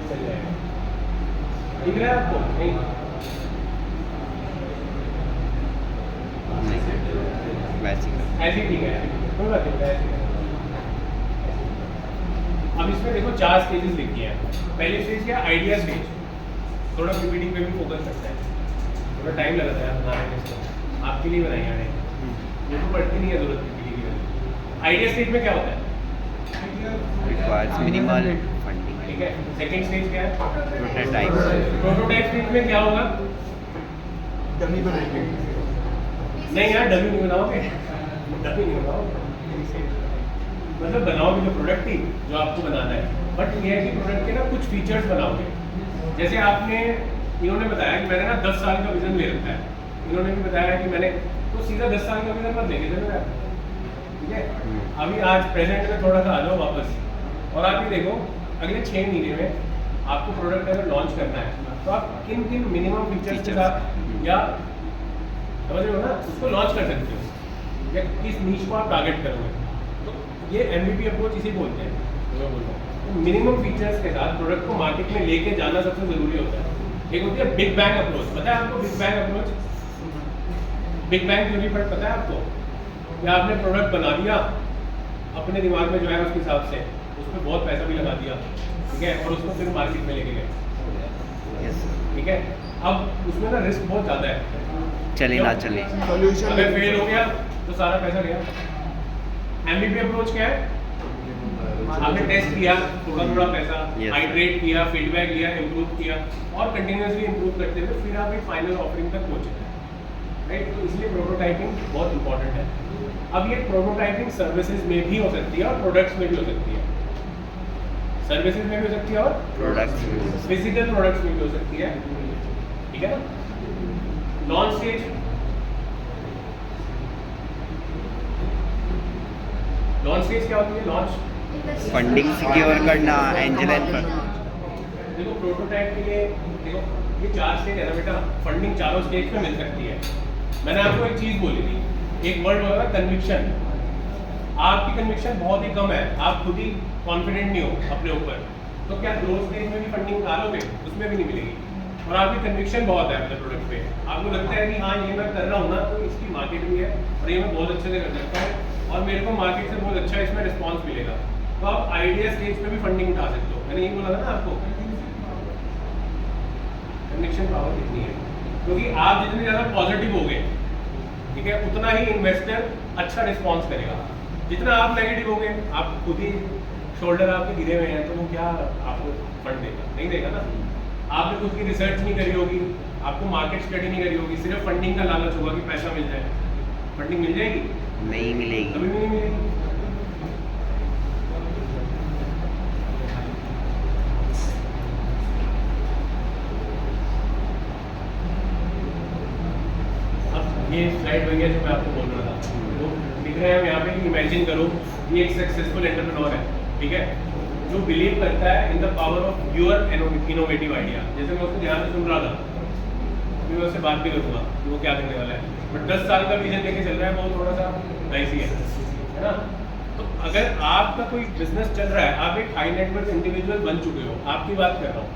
चल जाएगा। दिख रहा है आपको? नहीं, वैसे ही ऐसे ही ठीक है, कोई बात नहीं, ऐसे ही है। अब इसमें देखो 4 स्टेजेस लिखी हैं। पहली स्टेज क्या? Idea stage. थोड़ा पीपीटी पे भी फोकस करता है, थोड़ा टाइम लगता है बनाने में, इसको आपके लिए बनाई है, ये तो पड़ती नहीं है जरूरत पीपीटी की वजह। आइडिया स्टेज में क्या होता है? Requires minimal funding. ठीक है। सेकंड स्टेज क्या है? प्रोटोटाइप। प्रोटोटाइप स्टेज में क्या होगा? डमी बनाएंगे। नहीं यार, डमी नहीं बनाओगे, डमी नहीं बनाओगे, मतलब बनाओगे जो प्रोडक्ट ही जो आपको बनाना है, बट ये है कि प्रोडक्ट के ना कुछ फीचर्स बनाओगे। जैसे आपने, इन्होंने बताया कि मैंने ना 10 साल का विजन ले रखा है, इन्होंने भी बताया कि मैंने, तो सीधा 10 साल का विजन मत लेके चलो यार, ठीक है। अभी आज प्रेजेंट में थोड़ा सा आ जाओ वापस, और आप ये देखो अगले 6 महीने में आपको प्रोडक्ट अगर लॉन्च करना है, तो आप किन किन मिनिमम फीचर्स के साथ, या समझ रहे हो ना, उसको लॉन्च कर सकते हो, या किस नीश को आप टारगेट करोगे। तो ये MVP अप्रोच इसी बोलते हैं, जो मैं बोल रहा हूँ। तो मिनिमम फीचर्स के साथ प्रोडक्ट को मार्केट में लेके जाना सबसे ज़रूरी होता है। एक होती है बिग बैंग अप्रोच, पता है आपको big bang approach? Big bang theory पर पता है आपको? या आपने प्रोडक्ट बना दिया अपने दिमाग में जो है उसके हिसाब से, उसमें बहुत पैसा भी लगा दिया, ठीक है, और उसको फिर मार्केट में लेके गए, यस ठीक है। अब उसमें ना रिस्क बहुत ज़्यादा है, चले ना चले सॉल्यूशन अगर फेल हो गया तो सारा पैसा गया। MVP अप्रोच क्या है? आपने टेस्ट किया, थोड़ा थोड़ा पैसा Yes. हाइड्रेट किया, फीडबैक लिया, इम्प्रूव किया और कंटिन्यूसली इम्प्रूव करते हुए फिर आप एक फाइनल ऑफरिंग तक पहुंचे, राइट। तो इसलिए प्रोटोटाइपिंग बहुत इंपॉर्टेंट है। अब ये प्रोटोटाइपिंग सर्विसेज में भी हो सकती है और प्रोडक्ट्स में भी हो सकती है, सर्विसेज में भी हो सकती है और प्रोडक्ट्स फिजिकल प्रोडक्ट्स में भी हो सकती है, ठीक है ना। लॉन्च स्टेज, लॉन्च स्टेज क्या होती है? लॉन्च फंडिंग सिक्योर करना, एंजल एंड देखो प्रोटोटाइप के लिए देखो ये 4 स्टेज है ना बेटा, फंडिंग चारों स्टेज पे मिल सकती है। मैंने आपको एक चीज़ बोली थी, एक वर्ड होगा कन्विक्शन। आपकी कन्विक्शन बहुत ही कम है, आप खुद ही कॉन्फिडेंट नहीं हो अपने ऊपर, तो क्या ग्रोथ स्टेज में भी फंडिंग निकालोगे? उसमें भी नहीं मिलेगी। और आपकी कन्विक्शन बहुत है अपने प्रोडक्ट पे, आपको लगता है कि हाँ ये मैं कर रहा हूँ ना, तो इसकी मार्केट भी है और ये मैं बहुत अच्छे से कर सकता हूँ और मेरे को मार्केट से बहुत अच्छा इसमें रिस्पॉन्स मिलेगा, तो आप आइडिया स्टेज पे भी फंडिंग उठा सकते हो। मैंने यही बोला था ना आपको, कन्विक्शन पावर कितनी है, क्योंकि आप जितने ज़्यादा पॉजिटिव हो गए, ठीक है, उतना ही इन्वेस्टर अच्छा रिस्पॉन्स करेगा। जितना आप नेगेटिव हो गए, आप खुद ही शोल्डर आपके गिरे हुए हैं, तो वो क्या आपको फंड देगा? नहीं देगा ना। आपने खुद की रिसर्च नहीं करी होगी, आपको मार्केट स्टडी नहीं करी होगी, सिर्फ फंडिंग का लालच होगा कि पैसा मिल जाए। फंडिंग मिल जाएगी? नहीं मिलेगी। कभी भी नहीं मिलेगी। अब ये स्लाइड बन गया जो मैं आपको बोल रहा था, तो दिख रहा है यहाँ पे कि इमेजिन करो ये एक सक्सेसफुल एंटरप्रेन्योर है, ठीक है, जो बिलीव करता है in the power of your innovative idea. जैसे मैं उसको ध्यान से सुन रहा था, मैं उससे बात भी करूँगा कि वो क्या करने वाला है, बट 10 साल का विजन लेके चल रहा है, वो थोड़ा सा डाइसी है ना। तो अगर आपका कोई बिजनेस चल रहा है, आप एक हाई नेटवर्क इंडिविजुअल बन चुके हो, आपकी बात कर रहा हूँ,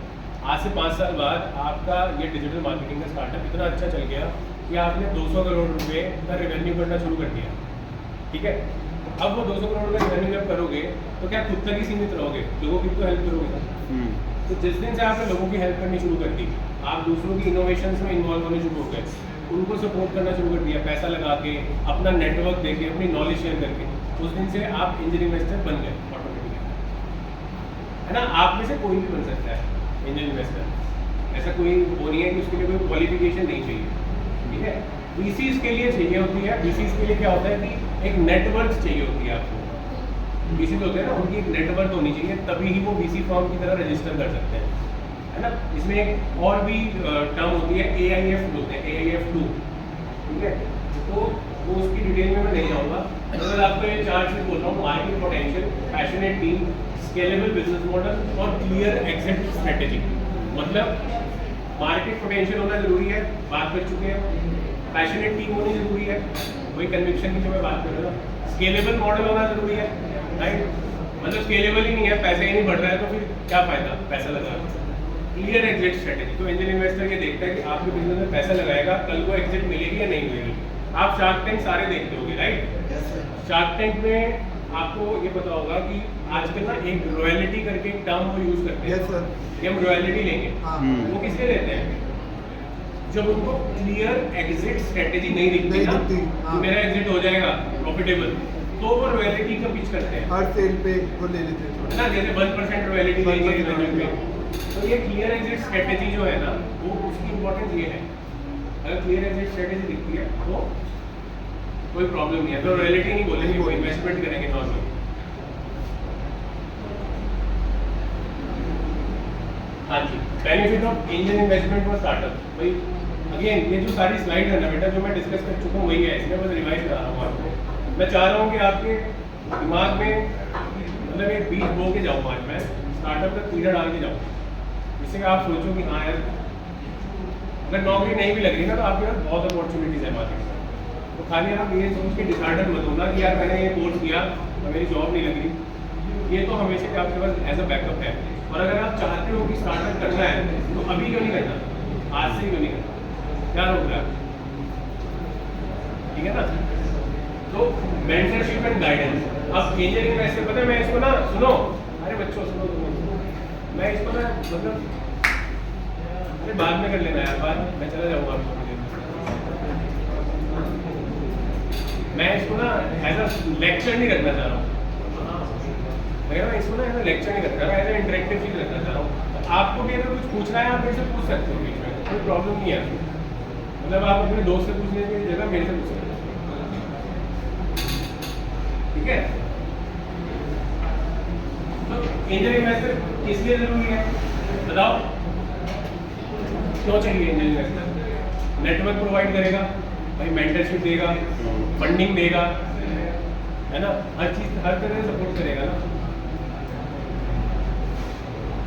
आज से 5 साल बाद आपका ये डिजिटल मार्केटिंग का स्टार्टअप इतना अच्छा चल गया कि आपने 200 करोड़ रुपए का रेवेन्यू करना शुरू कर दिया, ठीक है। अब वो 200 करोड़ का रेवेन्यू जब करोगे तो क्या खुद तक ही सीमित रहोगे? लोगों की तो हेल्प करोगे। तो जिस दिन से आपने लोगों की हेल्प करनी शुरू कर दी, आप दूसरों की इनोवेशंस में इन्वॉल्व होने शुरू हो गए, उनको सपोर्ट करना शुरू कर दिया, पैसा लगा के, अपना नेटवर्क देके, अपनी नॉलेज शेयर करके, उस दिन से आप एंजल इन्वेस्टर बन गए ऑटोमेटिकली, है ना। आप में से कोई भी बन सकता है एंजल इन्वेस्टर, ऐसा कोई वो नहीं है कि उसके लिए कोई क्वालिफिकेशन नहीं चाहिए, ठीक है। VCs के लिए चाहिए होती है, VCs के लिए क्या होता है कि एक नेटवर्क चाहिए होती है आपको। VCs होते हैं ना, उनकी एक नेटवर्क होनी चाहिए, तभी ही वो VC फॉर्म की तरह रजिस्टर कर सकते हैं, है ना। इसमें एक और भी टर्म होती है AIF बोलते हैं, AIF2, ठीक है। तो वो उसकी डिटेल में मैं नहीं जाऊँगा, अगर आपको ये 4 चीज़ बोल रहा हूँ, market potential, passionate team, scalable business model और क्लियर एग्जिट स्ट्रेटेजी। मतलब मार्केट पोटेंशियल होना जरूरी है, बात कर चुके हैं। पैशनेट टीम होनी जरूरी है, वही कन्विक्शन की जो मैं बात कर रहा था। स्केलेबल मॉडल होना जरूरी है, राइट, मतलब स्केलेबल ही नहीं है, पैसे ही नहीं बढ़ रहा है, तो फिर क्या फायदा पैसा लगा। क्लियर एग्जिट स्ट्रेटेजी, तो एंजल इन्वेस्टर ये देखता है कि आपके बिजनेस में पैसा लगाएगा, कल को एग्जिट मिलेगी या नहीं मिलेगी। आप शार्क टैंक सारे देखते होगे, राइट। शार्क टैंक में आपको ये पता होगा कि आजकल ना एक रॉयल्टी करके एक टर्म वो यूज करते हैं। Yes sir. कि हम रॉयल्टी लेंगे, हाँ। वो किसके देते हैं? जब उनको क्लियर एग्जिट स्ट्रेटेजी नहीं दिखती नहीं ना, दिखती, कि हाँ। मेरा एग्जिट हो जाएगा प्रॉफिटेबल, तो वो रॉयल्टी का पिच करते हैं, हर सेल पे वो ले लेते हैं है ना। जैसे 1% रॉयल्टी देंगे 1% रेवेन्यू पे, तो ये क्लियर एग्जिट स्ट्रेटेजी जो है ना, वो उसकी इंपॉर्टेंस ये है। अगर क्लियर एग्जिट स्ट्रेटेजी दिखती है तो कोई प्रॉब्लम नहीं है, तो रॉयल्टी नहीं बोलेंगे, वो इन्वेस्टमेंट करेंगे नॉर्मल। हाँ जी, benefit of angel investment for startup. भाई अगेन ये जो सारी स्लाइड है ना बेटा, जो मैं डिस्कस कर चुका हूँ वही है, इसमें बस रिवाइज करा रहा हूँ आपको। मैं चाह रहा हूँ कि आपके दिमाग में मतलब एक बीज बो के जाऊँ, आज मैं स्टार्टअप का कीड़ा डाल के जाऊँ, जिससे कि आप सोचो कि हाँ यार, अगर नौकरी नहीं भी लग रही ना, तो आपके पास बहुत अपॉर्चुनिटीज़ है मार्केट में। तो खाली आप ये सोच के डिसाइडेड मत होना कि यार मैंने ये कोर्स किया और मेरी जॉब नहीं लग रही, ये तो हमेशा के आपके पास एज अ बैकअप है। और अगर आप चाहते हो कि स्टार्टअप करना है, तो अभी क्यों नहीं करना, आज से क्यों नहीं करना, क्या रोक रहा है, ठीक है ना। तो मेंटरशिप एंड गाइडेंस. अब एंजल इन्वेस्टर पता है मैं इसको ना सुनो, अरे बच्चों सुनो, मैं इसको ना मतलब अरे बाद में कर लेना यार, बाद मैं चला जाऊँगा आपको. मैं इसको ना एज अ लेक्चर नहीं रखना चाह रहा हूँ, मैं इसको ना एज अ लेक्चर नहीं रखना चाह रहा हूँ, एज अ इंटरेक्टिव चीज़ रखना चाह रहा हूँ. आपको भी अगर कुछ पूछना है आप मेरे से पूछ सकते हो बीच में, कोई प्रॉब्लम नहीं है. मतलब आप अपने दोस्त से पूछने की जगह मेरे से पूछ सकते हो, ठीक है. तो एंजल इन्वेस्टर किस लिए जरूरी है बताओ, क्यों चाहिए एंजल इन्वेस्टर? नेटवर्क प्रोवाइड करेगा भाई, मेंटरशिप देगा, फंडिंग देगा, है ना, हर चीज हर तरह से सपोर्ट करेगा ना.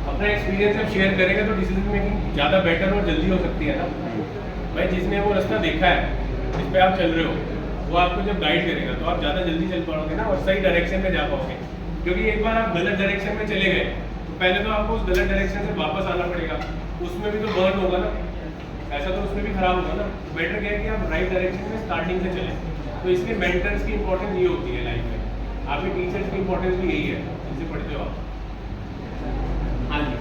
अपना एक्सपीरियंस जब शेयर करेगा तो डिसीजन मेकिंग ज़्यादा बेटर और जल्दी हो सकती है ना भाई. जिसने वो रास्ता देखा है जिस पे आप चल रहे हो, वो आपको जब गाइड करेगा तो आप ज़्यादा जल्दी चल पाओगे ना, और सही डायरेक्शन में जा पाओगे. क्योंकि एक बार आप गलत डायरेक्शन में चले गए तो पहले तो आपको उस गलत डायरेक्शन से वापस आना पड़ेगा, उसमें भी तो बर्न होगा ना, ऐसा तो उसमें भी खराब होगा ना. बेटर क्या है कि आप राइट डायरेक्शन में स्टार्टिंग से चलें. तो इसलिए मेंटर्स की इंपॉर्टेंस ये होती है लाइफ में, आपके टीचर्स की इंपॉर्टेंस भी यही है जिससे पढ़ते हो आप. हाँ जी,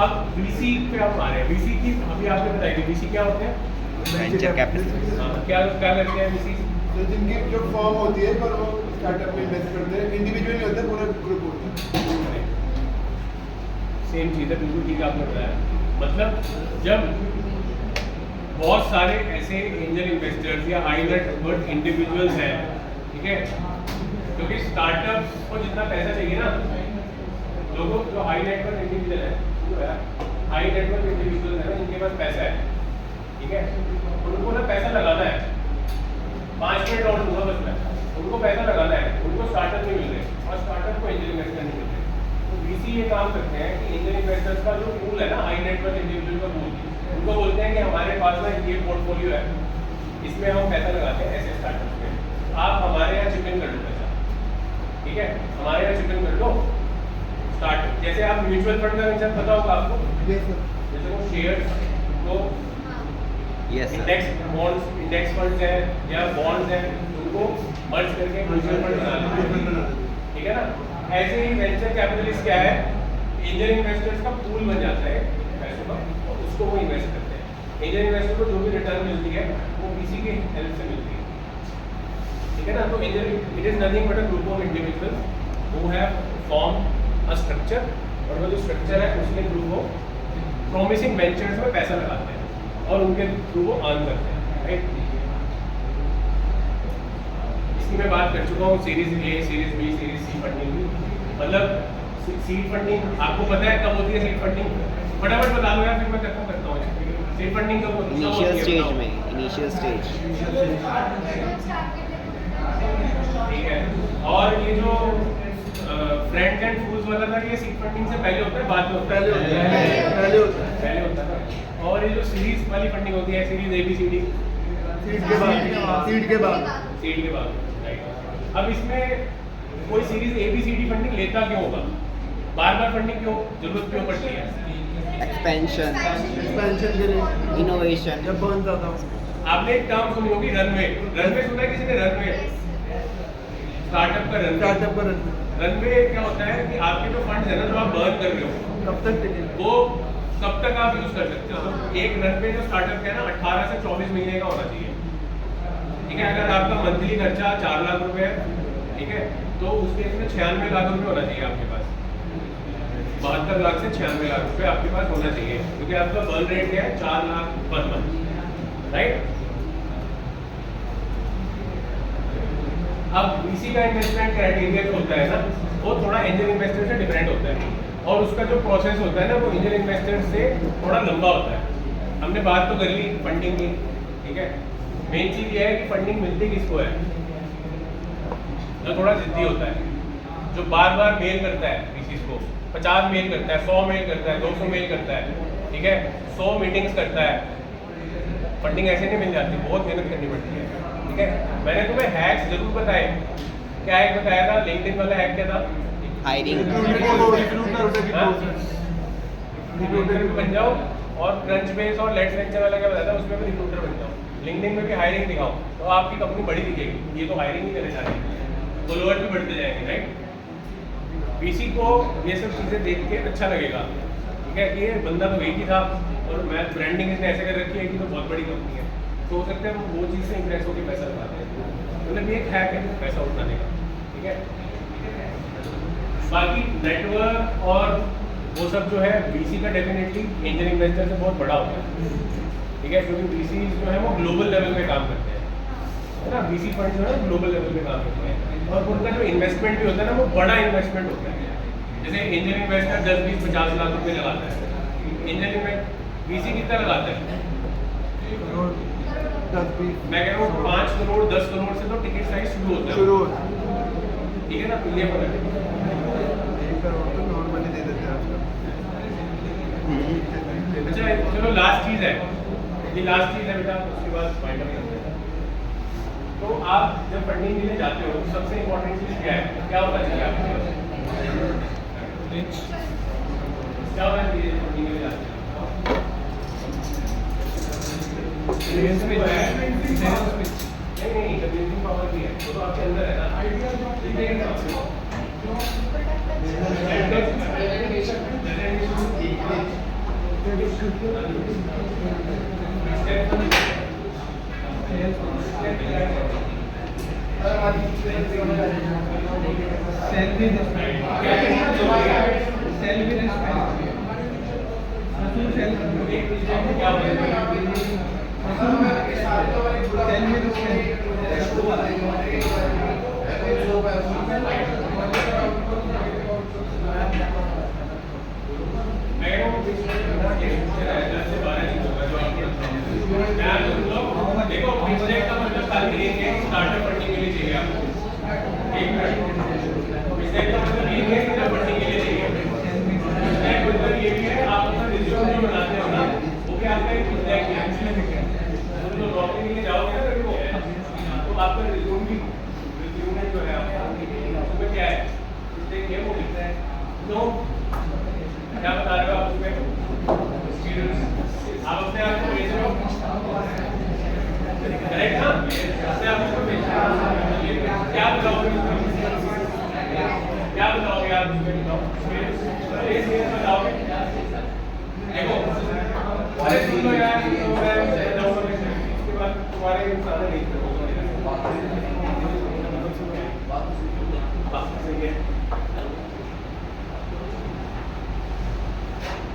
अब VC पे आप आ रहे हैं. VC की अभी आपने बताई थी, VC क्या होते हैं? Venture capital. क्या क्या करते हैं VC? तो जिनकी जो फॉर्म होती है पर वो स्टार्टअप में इन्वेस्ट करते हैं, इंडिविजुअल नहीं होता, पूरा ग्रुप होता है. सेम चीज़ है, बिल्कुल ठीक आपने बताया. मतलब जब बहुत सारे ऐसे एंजल इन्वेस्टर्स या हाई नेट वर्थ इंडिविजुअल्स हैं, ठीक है, क्योंकि स्टार्टअप को जितना पैसा चाहिए ना, लोगों जो हाई नेट वर्थ इंडिविजुअल है, हाई नेट वर्थ इंडिविजुअल है ना, जिनके पास पैसा है, ठीक है, उनको ना पैसा लगाना है. 5 मिनट और दूंगा बस मैं, उनको पैसा लगाना है, उनको स्टार्टअप नहीं मिल रहे और स्टार्टअप को एंजल इन्वेस्टर नहीं मिल रहे. तो VC ये काम करते हैं कि एंजल इन्वेस्टर्स का जो पूल है ना, हाई नेट वर्थ इंडिविजुअल का पूल, उनको बोलते हैं कि हमारे पास ना ये पोर्टफोलियो है, इसमें हम पैसा लगाते हैं ऐसे स्टार्टअप में, आप हमारे यहाँ चिकन कर लो पैसा, ठीक है, हमारे यहाँ चिकन कर लो स्टार्टअप. जैसे आप म्यूचुअल फंड का कंसेप्ट पता होगा आपको, जैसे वो शेयर को यस सर. इंडेक्स फंड्स है या बॉन्ड्स है, उनको मर्ज करके म्यूचुअल फंड बना लेते हैं, ठीक है ना. ऐसे ही वेंचर कैपिटलिस्ट क्या है, एंजल इन्वेस्टर्स का पूल बन जाता है पैसों का, और उसको वो इन्वेस्ट करते हैं. एंजल इन्वेस्टर को जो भी रिटर्न मिलती है वो VC के हेल्प से मिलती है, ठीक है ना. तो angel it is nothing but a group of individuals who have form a structure, और वो जो स्ट्रक्चर है उसके थ्रू वो प्रॉमिसिंग वेंचर्स में पैसा लगाते हैं और उनके थ्रू वो अर्न करते हैं, राइट. इसकी मैं बात कर चुका हूँ, series A, series B, series C funding की. मतलब सीड फंडिंग आपको पता है कब होती है सीड फंडिंग? फटाफट बता दो यार, फिर मैं खत्म करता हूँ. सीड फंडिंग कब होती है? इनिशियल स्टेज में, इनिशियल स्टेज. ठीक है. और ये जो फ्रेंड्स एंड फूल्स वाला था, ये सीड फंडिंग से पहले होता है बाद में होता है? पहले होता है. पहले होता है ना. और ये जो सीरीज वाली फंडिंग होती है, सीरीज ABCD, सीड के बाद, सीड के बाद, सीड के बाद, राइट. अब इसमें कोई सीरीज ABCD फंडिंग लेता क्यों होगा? बार बार फंडिंग क्यों जरूरत क्यों पड़ती है? एक्सपेंशन, एक्सपेंशन के लिए, इनोवेशन. जब बन जाता हूँ. आपने एक टर्म सुनी होगी रनवे. रनवे सुना है किसी ने? रनवे, स्टार्टअप का रनवे. स्टार्टअप पर रनवे क्या होता है कि आपके जो फंड है ना, जो आप बर्न कर रहे हो, कब तक टिकेंगे, वो कब तक आप यूज कर सकते हो. एक रनवे जो स्टार्टअप का है ना, 18 से 24 महीने का होना चाहिए, ठीक है. अगर आपका मंथली खर्चा 4 लाख रुपए है, ठीक है, तो उस केस में 96 लाख रुपए होना चाहिए आपके पास. 72 लाख से 96 लाख रुपए आपके पास होना चाहिए, क्योंकि आपका बर्न रेट क्या है? 4 लाख पर मंथ, राइट. अब VC का इन्वेस्टमेंट क्राइटेरिया जो होता है ना, वो थोड़ा एंजल इन्वेस्टर से डिफरेंट होता है, और उसका जो प्रोसेस होता है ना, वो एंजल इन्वेस्टर से थोड़ा लंबा होता है. हमने बात तो कर ली फंडिंग की, ठीक है. मेन चीज़ ये है कि फंडिंग मिलती किसको है? जो थोड़ा जिद्दी होता है, जो बार बार मेल करता है VCs को, 50 मेल करता है, 100 मेल करता है, 200 मेल करता है, ठीक है, 100 मीटिंग्स करता है. फंडिंग ऐसे नहीं मिल जाती, बहुत मेहनत करनी पड़ती है, ठीक है. मैंने तुम्हें हैक्स जरूर बताए. क्या हैक बताया था? लिंक्डइन वाला हैक क्या था? हायरिंग. रिक्रूटर बन जाओ, और क्रंच बेस और लेट्स वेंचर वाला क्या बताया था? उसमें भी रिक्रूटर बन जाओ. लिंक्डइन में भी हायरिंग दिखाओ तो आपकी कंपनी बड़ी दिखेगी, ये तो हायरिंग ही करने जा रही है, फॉलोअर भी बढ़ते जाएंगे, राइट। वीसी को ये सब चीज़ें देख के अच्छा लगेगा, ठीक है, कि ये बंदा तो एक ही था और मैं ब्रांडिंग इसने ऐसे कर रखी है कि तो बहुत बड़ी कंपनी है, तो हो सकता है वो चीज़ से इंप्रेस होकर पैसा लगाते हैं, मतलब ये एक हैक है पैसा उठाने का, ठीक है। बाकी नेटवर्क और वो सब जो है वीसी का डेफिनेटली एंजल इन्वेस्टर से बहुत बड़ा होता है, ठीक है, क्योंकि वीसी जो है वो ग्लोबल लेवल पे काम करते हैं, है ना। वीसी फंड जो है ग्लोबल लेवल पे काम करते हैं और उनका जो इन्वेस्टमेंट भी होता है ना वो बड़ा इन्वेस्टमेंट होता है। जैसे एंजल इन्वेस्टर 10, 20, 50 लाख रुपए लगाता है, एंजल वीसी कितना लगाता है? मैं कह रहा हूँ 5 करोड़ 10 करोड़ से तो टिकट साइज शुरू होता है, ठीक है ना, तो ये फर्क है। नॉर्मली दे देते हैं आजकल। अच्छा चलो लास्ट चीज़ है, ये लास्ट चीज़ है बेटा, उसके बाद फाइंड आउट करते हैं। तो आप जब फंडिंग के लिए जाते हो तो सबसे इम्पोर्टेंट चीज़ क्या है, क्या होना चाहिए आपके पास? क्या होना चाहिए फंडिंग के लिए जाते हो? नहीं कन्विंसिंग पावर भी है, वो तो आपके अंदर है ना। देखो बिजनेस का मतलब खाली एक स्टार्टअप फंडिंग के लिए चाहिए आपको, एक बिजनेस का मतलब ये है कि फंडिंग के लिए चाहिए, बिजनेस मतलब ये भी है आप अपना रिज्यूम जो बनाते हो ना वो क्या आपका एक बिजनेस है, तो नौकरी के लिए जाओगे ना कभी तो आपका रिज्यूम जो है आपका उसमें क्या है, बिजनेस ये वो लिखता है, तो क्या बता रहे हो आप उसमें आप अपने आप को बेच रहे हो, करेक्ट ना, अपने आप को बेच रहे हो, क्या बताओगे आप इसमें बताओगे, देखो अरे सुन लो यार, तो मैं जाऊंगा इसके बाद तुम्हारे सारे नहीं सही है,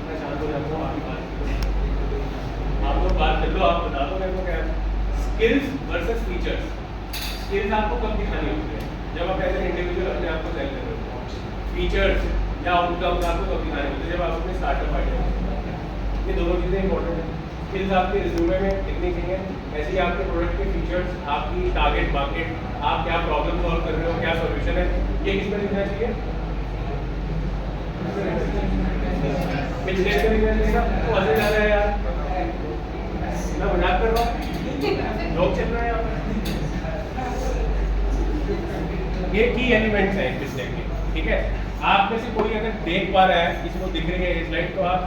मैं शांत हो जाता हूँ, आप लोग बात कर लो, आप बता दो मेरे को क्या स्किल्स वर्सेस फीचर्स। स्किल्स आपको कब दिखानी होती है, जब आप एज एन इंडिविजुअल अपने आप को सेल कर रहे हो, फीचर्स या आउटकम्स आपको कब दिखाने होते हैं, जब आप अपने स्टार्टअप आइडिया, ये दोनों चीज़ें इंपॉर्टेंट है। स्किल्स आपके रिज्यूमे में लिखनी चाहिए, ऐसे ही आपके प्रोडक्ट के फीचर्स, आपकी टारगेट मार्केट, आप क्या प्रॉब्लम सॉल्व कर रहे हो, क्या सॉल्यूशन है, ये किस में लिखना चाहिए, बिजनेस में लिखना चाहिए। तो ऐसे जा रहा है यार, मैं मजाक कर रहा हूँ, लोग चल रहे हैं, ये की एलिमेंट्स हैं बिजनेस के, ठीक है। आप में से कोई अगर देख पा रहा है, किसी को दिख रही है ये स्लाइड, तो आप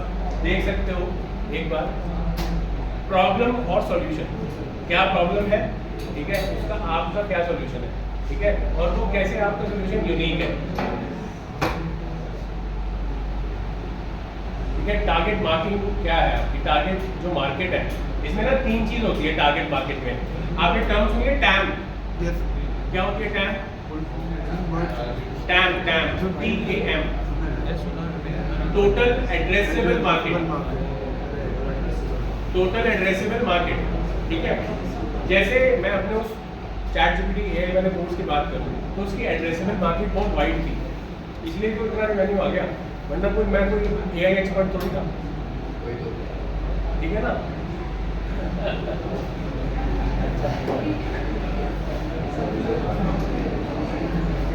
देख सकते हो एक बार प्रॉब्लम और सॉल्यूशन, क्या प्रॉब्लम है, ठीक है, उसका आपका क्या सॉल्यूशन है, ठीक है, और वो कैसे आपका सॉल्यूशन यूनिक है, ठीक है। टारगेट मार्केटिंग क्या है आपकी, टारगेट जो मार्केट है इसमें ना 3 चीज होती है टारगेट मार्केट में, आपने टर्म सुनिए टैम, क्या होती है time, time TAM, total addressable market, total addressable market, ठीक है। जैसे मैं अपने उस ChatGPT AI वाले कोर्स की बात करूँ तो उसकी एड्रेसेबल मार्केट बहुत वाइड थी, इसलिए तो इतना रेवेन्यू आ गया, वरना कोई मैं कोई AI एक्सपर्ट थोड़ी था, ठीक है ना।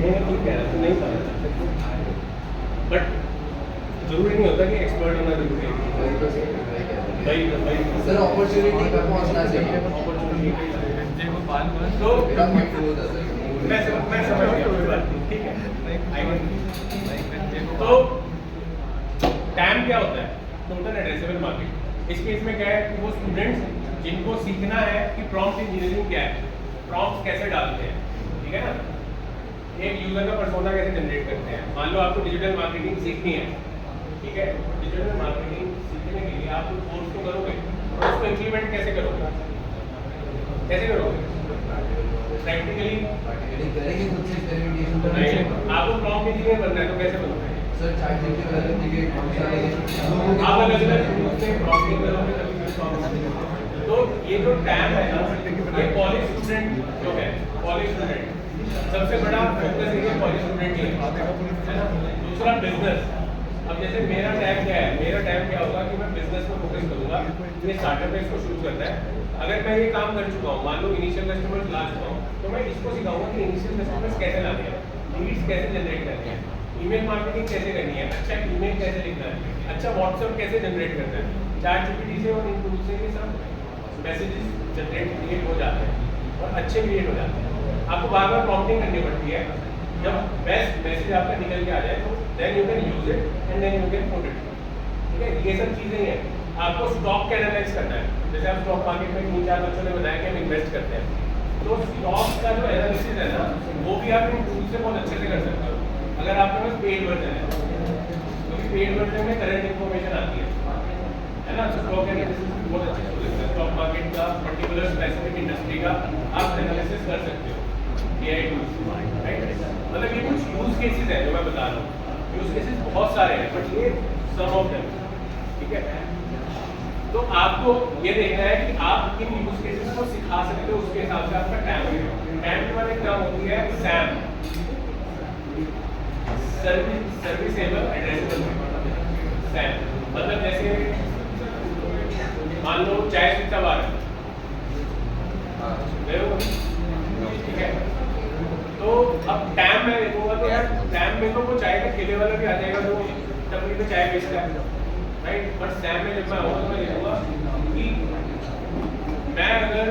ठीक है नहीं था, बट जरूरी नहीं होता कि एक्सपर्ट होना जरूरी है, भाई सर अपॉर्चुनिटी पर पहुंचना चाहिए, तो मैं समझ गया कोई बात नहीं, ठीक है। तो टैम क्या होता है, टोटल एड्रेसेबल मार्केट, इस केस में क्या है कि वो स्टूडेंट्स जिनको सीखना है कि प्रॉम्प्ट इंजीनियरिंग क्या है, प्रॉम्प्ट कैसे डालते हैं, ठीक है ना, एक यूजर का पर्सोना कैसे जनरेट करते हैं। मान लो आपको डिजिटल मार्केटिंग सीखनी है, ठीक है, डिजिटल मार्केटिंग सीखने के लिए आप कोर्स तो करोगे और उसको इम्प्लीमेंट कैसे करोगे, कैसे करोगे प्रैक्टिकली करेंगे खुद से एक्सपेरिमेंटेशन नहीं, करेंगे। आपको प्रॉम्प्ट इंजीनियर बनना है तो कैसे बनोगे? सर चैट जीपीटी वगैरह देखिए बहुत सारे आप अलग अलग रूप से प्रॉम्प्टिंग करोगे तभी कुछ प्रॉब्लम। तो ये जो टैब है ना, ये कॉलेज स्टूडेंट जो है, कॉलेज स्टूडेंट सबसे बड़ा फोकस ये कॉलेज स्टूडेंट ही है ना। दूसरा बिजनेस। अब जैसे मेरा टैब क्या है, मेरा टैब क्या होगा कि मैं बिजनेस पर फोकस करूंगा, ये स्टार्टअप है, इसको शुरू करना है। अगर मैं ये काम कर चुका हूँ, मान लो इनिशियल कस्टमर्स ला चुका हूँ, तो मैं इसको सिखाऊंगा कि इनिशियल कस्टमर्स कैसे लाने हैं, लीड्स कैसे जनरेट करनी है, ईमेल मार्केटिंग कैसे करनी है, अच्छा ईमेल कैसे लिखना है, अच्छा व्हाट्सएप कैसे जनरेट करना है। चैट जीपीटी से और इन टूल से ये सब मैसेजेस जनरेट क्रिएट हो जाते हैं और अच्छे क्रिएट हो जाते हैं। आपको बार बार प्रॉम्प्टिंग करनी पड़ती है। जब बेस्ट मैसेज आपका निकल के आ जाए तो then you can use it and then you can put it, ठीक है। ये सब चीज़ें ही हैं। आपको स्टॉक का एनालाइज करना है। जैसे आप स्टॉक मार्केट में 3-4 बच्चों ने बताया कि हम इन्वेस्ट करते हैं, तो स्टॉक का जो एनालिसिस है ना, वो भी आप इन टूल से बहुत अच्छे से कर सकते हो अगर आपके पास पेड वर्जन है, क्योंकि पेड वर्जन में करंट इन्फॉर्मेशन आती है ना। स्टॉक एनालिसिस भी बहुत अच्छे से हो, स्टॉक मार्केट का पर्टिकुलर स्पेसिफिक इंडस्ट्री का आप एनालिसिस कर सकते हो एआई टूल्स, राइट। मतलब ये कुछ यूज केसेस है जो मैं बता रहा हूँ। यूज केसेस बहुत सारे हैं बट ये सम ऑफ देम, ठीक है। तो आपको ये देखना है कि आप किन यूज केसेस को सिखा सकते हो, उसके हिसाब से आपका टैम की वाली टर्म होती है सैम, सर्विसेबल एड्रेसेबल सैम। मतलब जैसे मान लो चाय सुट्टा बार ठीक है, तो अब टैम में देखूंगा तो यार टैम में तो वो चाय का ठेले वाला भी आ जाएगा जो टपरी पे चाय बेचता है, राइट। बट सैम में जब मैं आऊँगा तो मैं देखूंगा कि मैं अगर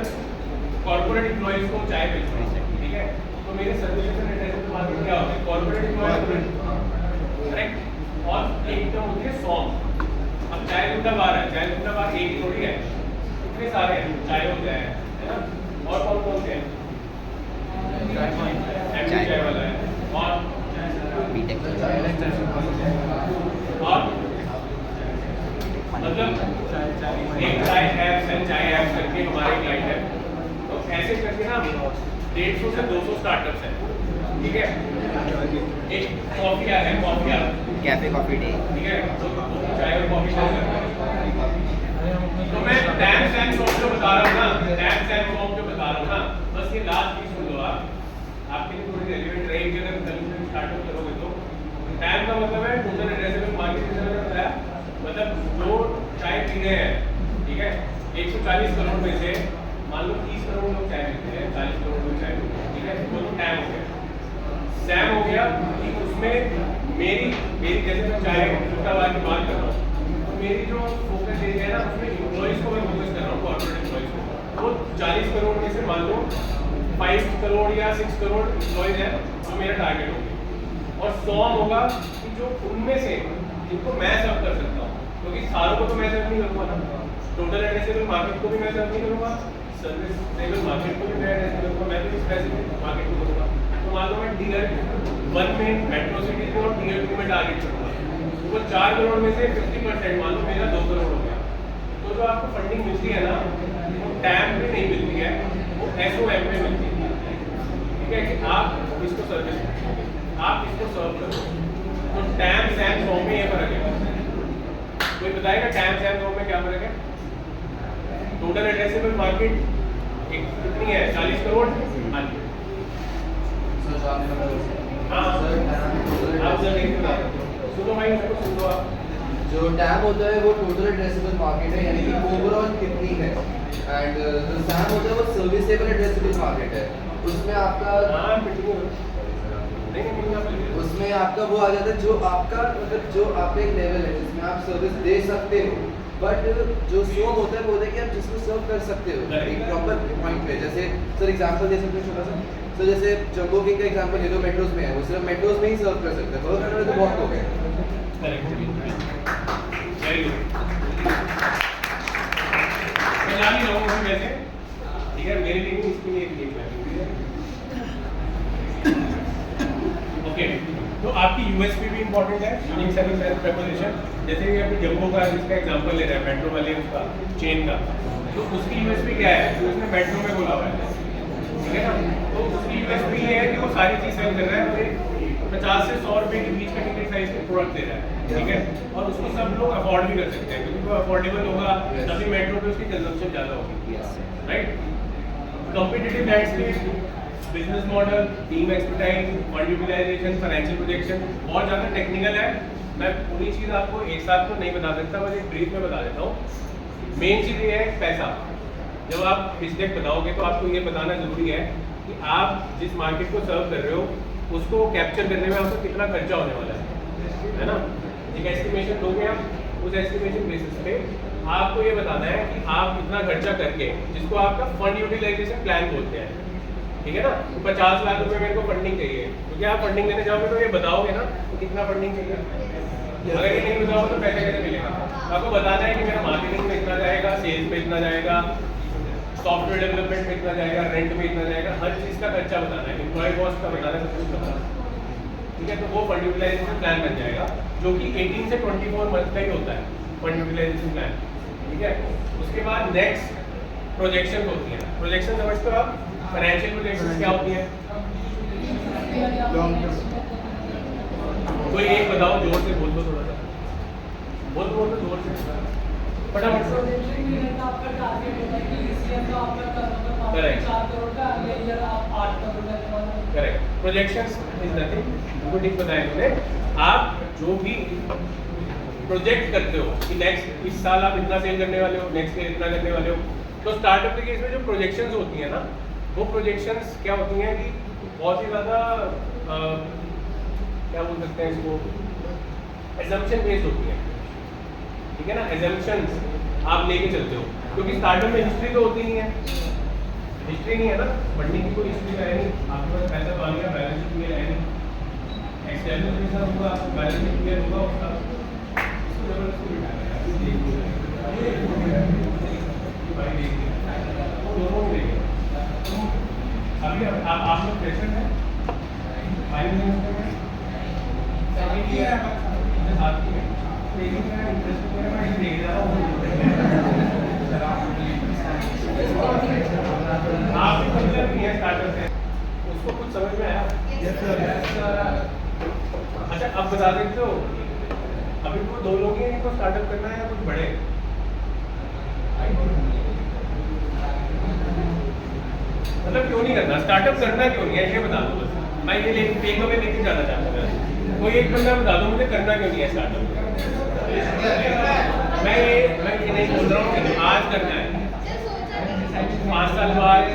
कॉर्पोरेट एम्प्लॉइज को चाय बेच रहा हूँ, ठीक है, तो मेरे सर्विसेज एड्रेसेबल मार्केट क्या होता है, कॉर्पोरेट एम्प्लॉइज, करेक्ट। और एक टर्म होती है सॉन्ग। अब चाय सुट्टा बार है, चाय सुट्टा बार एक ही थोड़ी है, इतने सारे हैं, चाय हो जाए है ना। और कौन कौन से हैं, चाय वाला है और मतलब एक चाय ऐप्स है, चाय ऐप्स करके हमारे क्लाइंट है। तो ऐसे करके ना 150 से 200 स्टार्टअप्स हैं, ठीक है। एक कॉफिया है, कॉफिया कैफे कॉफी डे, ठीक है, तो चाय और कॉफी शेयर करते हैं। तो मैं टैम सैम सॉन्ग जो बता रहा हूँ ना, टैम सैम सॉन्ग जो बता रहा हूँ ना, बस ये लास्ट चीज सुन लो आप, आपके लिए थोड़ी रेलिवेंट रहेगी अगर कल स्टार्टअप करोगे तो। टैम का मतलब है टोटल एड्रेसेबल मार्केट, जैसे मैंने बताया, मतलब जो चाय पी रहे हैं, ठीक है, 140 करोड़ में से मान लो 30 करोड़ लोग चाय पीते हैं, 40 करोड़ लोग चाय पीते हैं, ठीक है, वो तो टैम हो गया। सैम हो गया कि उसमें मेरी जैसे मैं चाय सुट्टा बार की बात कर रहा हूँ, तो मेरी जो फोकस एरिया है ना, उसमें एम्प्लॉइज़ को मैं फोकस कर रहा हूँ, कॉर्पोरेट एम्प्लॉइज़ को। तो 40 करोड़ में से मान लो 5 करोड़ या 6 करोड़ एम्प्लॉइज़ हैं जो मेरा टारगेट होंगे। और 100 होगा कि जो उनमें से जिनको मैं सर्व कर सकता हूँ, क्योंकि सारों को तो मैं सर्व नहीं करूँगा ना, टोटल एड्रेसेबल मार्केट को भी मैं सर्व नहीं करूँगा, सर्विसेबल मार्केट को भी मैं एड्रेस करूँगा, मैं तो स्पेसिफिक मार्केट को करूँगा। तो मान लो मैं टीयर 1 में मेट्रो सिटी को और टीयर 2 में टारगेट करूँगा, तो 4 करोड़ में से 50% मान लो मेरा 2 करोड़ हो गया। तो जो आपको फंडिंग मिलती है ना, वो टैम पे नहीं मिलती है, वो SOM पे मिलती है, ठीक है, कि आप इसको सर्विस करो, आप इसको सर्व करो। तो टैम सैम सॉन्ग में ये फर्क है। कोई बताएगा टैम सैम सॉन्ग में क्या फर्क है? टोटल एड्रेसेबल मार्केट कितनी है, 40 करोड़। हाँ जी, हाँ आप सुनो भाई, उसको सुनो आप। जो टैब होता है वो टोटल एड्रेसेबल मार्केट है, यानी कि ओवरऑल कितनी है। एंड जो सैम होता है वो सर्विसेबल एड्रेसेबल मार्केट है। उसमें आपका उसमें आपका वो आ जाता है जो आपका मतलब जो आपका एक लेवल है जिसमें आप सर्विस दे सकते हो। बट जो सोम होता है वो होता है कि आप जिसको सर्व कर सकते हो एक प्रॉपर पॉइंट पे। जैसे सर एग्जांपल दे सकते हो छोटा सा, तो जैसे जंबो किंग का एग्जांपल ले लो, मेट्रोज में है, वो सिर्फ मेट्रोज में ही सर्व कर सकते हैं, बड़ों में तो बहुत हो गए। Very good. मैं जान ही रहा हूँ वैसे, ठीक है, मेरे लिए नहीं, इसके लिए एक ओके। तो आपकी यूएसपी भी इंपॉर्टेंट है, यूनिक सेलिंग प्रपोजिशन। जैसे कि अभी जम्बो का इसका एग्जांपल ले रहे हैं, मेट्रो वाले उसका चेन का, तो उसकी यूएसपी क्या है? तो उसने मेट्रो में बोला हुआ है, ठीक है ना। तो उसकी यूएसपी ये है कि वो सारी चीज़ सेल कर रहा है, तो 50 से 100 रुपये के बीच का टिकट साइज के प्रोडक्ट दे रहा है, ठीक है, और उसको सब लोग अफोर्ड भी कर सकते हैं, क्योंकि वो अफोर्डेबल होगा, तभी मेट्रो पे उसकी कंजम्पशन ज़्यादा होगी, right. Competitive landscape, business model, team expertise, fund utilisation, financial projection, बहुत ज़्यादा टेक्निकल है। मैं पूरी चीज़ आपको एक साथ तो नहीं बता सकता, बस एक ब्रीफ में बता देता हूँ। मेन चीज़ ये है पैसा। जब आप बिजनेस बताओगे तो आपको ये बताना ज़रूरी है कि आप जिस मार्केट को सर्व कर रहे हो उसको कैप्चर करने में आपको कितना खर्चा होने वाला है ना। एक एस्टिमेशन दोगे आप, उस एस्टिमेशन बेसिस पे आपको ये बताना है कि आप कितना खर्चा करके, जिसको आपका फंड यूटिलाइजेशन प्लान बोलते हैं, ठीक है ना। तो 50 लाख रुपए मेरे को फंडिंग चाहिए, क्योंकि आप फंडिंग देने जाओगे तो ये बताओगे ना तो कितना फंडिंग चाहिए। अगर ये नहीं बताओगे तो पैसे कैसे मिलेगा? आपको बताना है कि मेरा मार्केटिंग में इतना जाएगा, सेल्स में इतना जाएगा, सॉफ्टवेयर डेवलपमेंट में इतना जाएगा, रेंट में इतना जाएगा, हर चीज़ का खर्चा बताना है, एम्प्लॉय कॉस्ट का बताना है, सब कुछ बताना है, ठीक है। तो वो फंड यूटिलाइजेशन प्लान बन जाएगा, जो कि 18 से 24 मंथ का ही होता है फंड यूटिलाइजेशन प्लान, ठीक है। उसके बाद नेक्स्ट प्रोजेक्शन होती है। प्रोजेक्शन समझते हो आप? फाइनेंशियल प्रोजेक्शन क्या होती है? कोई एक बताओ, जोर से बोल दो, थोड़ा सा बोल दो जोर से, फटाफट से। आपका टारगेट होता है कि इस ईयर का आपका टर्नओवर Correct. 4 करोड़ का, अगले ईयर आप 8 करोड़ का। करेक्ट। प्रोजेक्शंस इज नथिंग, उनको ठीक बताया मैंने। आप जो भी प्रोजेक्ट करते हो कि नेक्स्ट इस साल आप इतना सेल करने वाले हो, नेक्स्ट ईयर इतना करने वाले हो, तो स्टार्टअप के केस में जो प्रोजेक्शंस होती हैं ना, वो प्रोजेक्शंस क्या होती हैं कि बहुत ही ज़्यादा क्या बोल सकते हैं इसको, एजम्पशन बेस्ड होती है, ठीक है ना। एजम्पशंस आप लेके चलते हो, क्योंकि स्टार्टअप में हिस्ट्री तो होती नहीं है, हिस्ट्री नहीं है ना, फंडिंग की कोई हिस्ट्री है नहीं, आपके पास पैसा तो आ गया, बैलेंस शीट क्लियर है नहीं, एक्सटर्नल बिजनेस होगा, बैलेंस शीट क्लियर होगा उसका, इसको जबरदस्ती बिठाया वो दोनों में देंगे। अभी आप लोग प्रेशर है फाइनेंस में साथ में लेकिन मेरा इंटरेस्ट मेरा मैं देख रहा हूँ आप भी मतलब नहीं है स्टार्टअप है, उसको कुछ समझ में आया? अच्छा अब बता सकते हो अभी वो 2 लोग हैं, इनको स्टार्टअप करना है या कुछ बड़े? मतलब क्यों नहीं करना, स्टार्टअप करना क्यों नहीं है ये बता दो बस। मैं ये टेक अवे लेके जाना चाहता हूँ, कोई एक बंदा बता दो मुझे करना क्यों नहीं है स्टार्टअप। मैं ये नहीं बोल रहा हूँ कि आज करना है, 5 साल बाद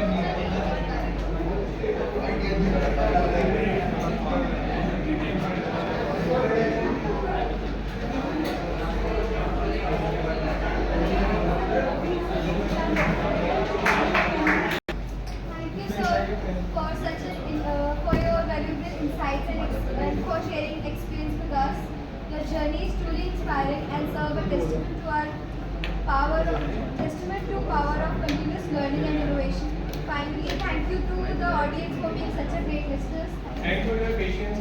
for your valuable insights and for sharing experience with us. Your journey is truly inspiring and serve a testament to power of continuous learning and innovation. Finally, thank you to the audience for being such a great listeners. Thanks for your patience.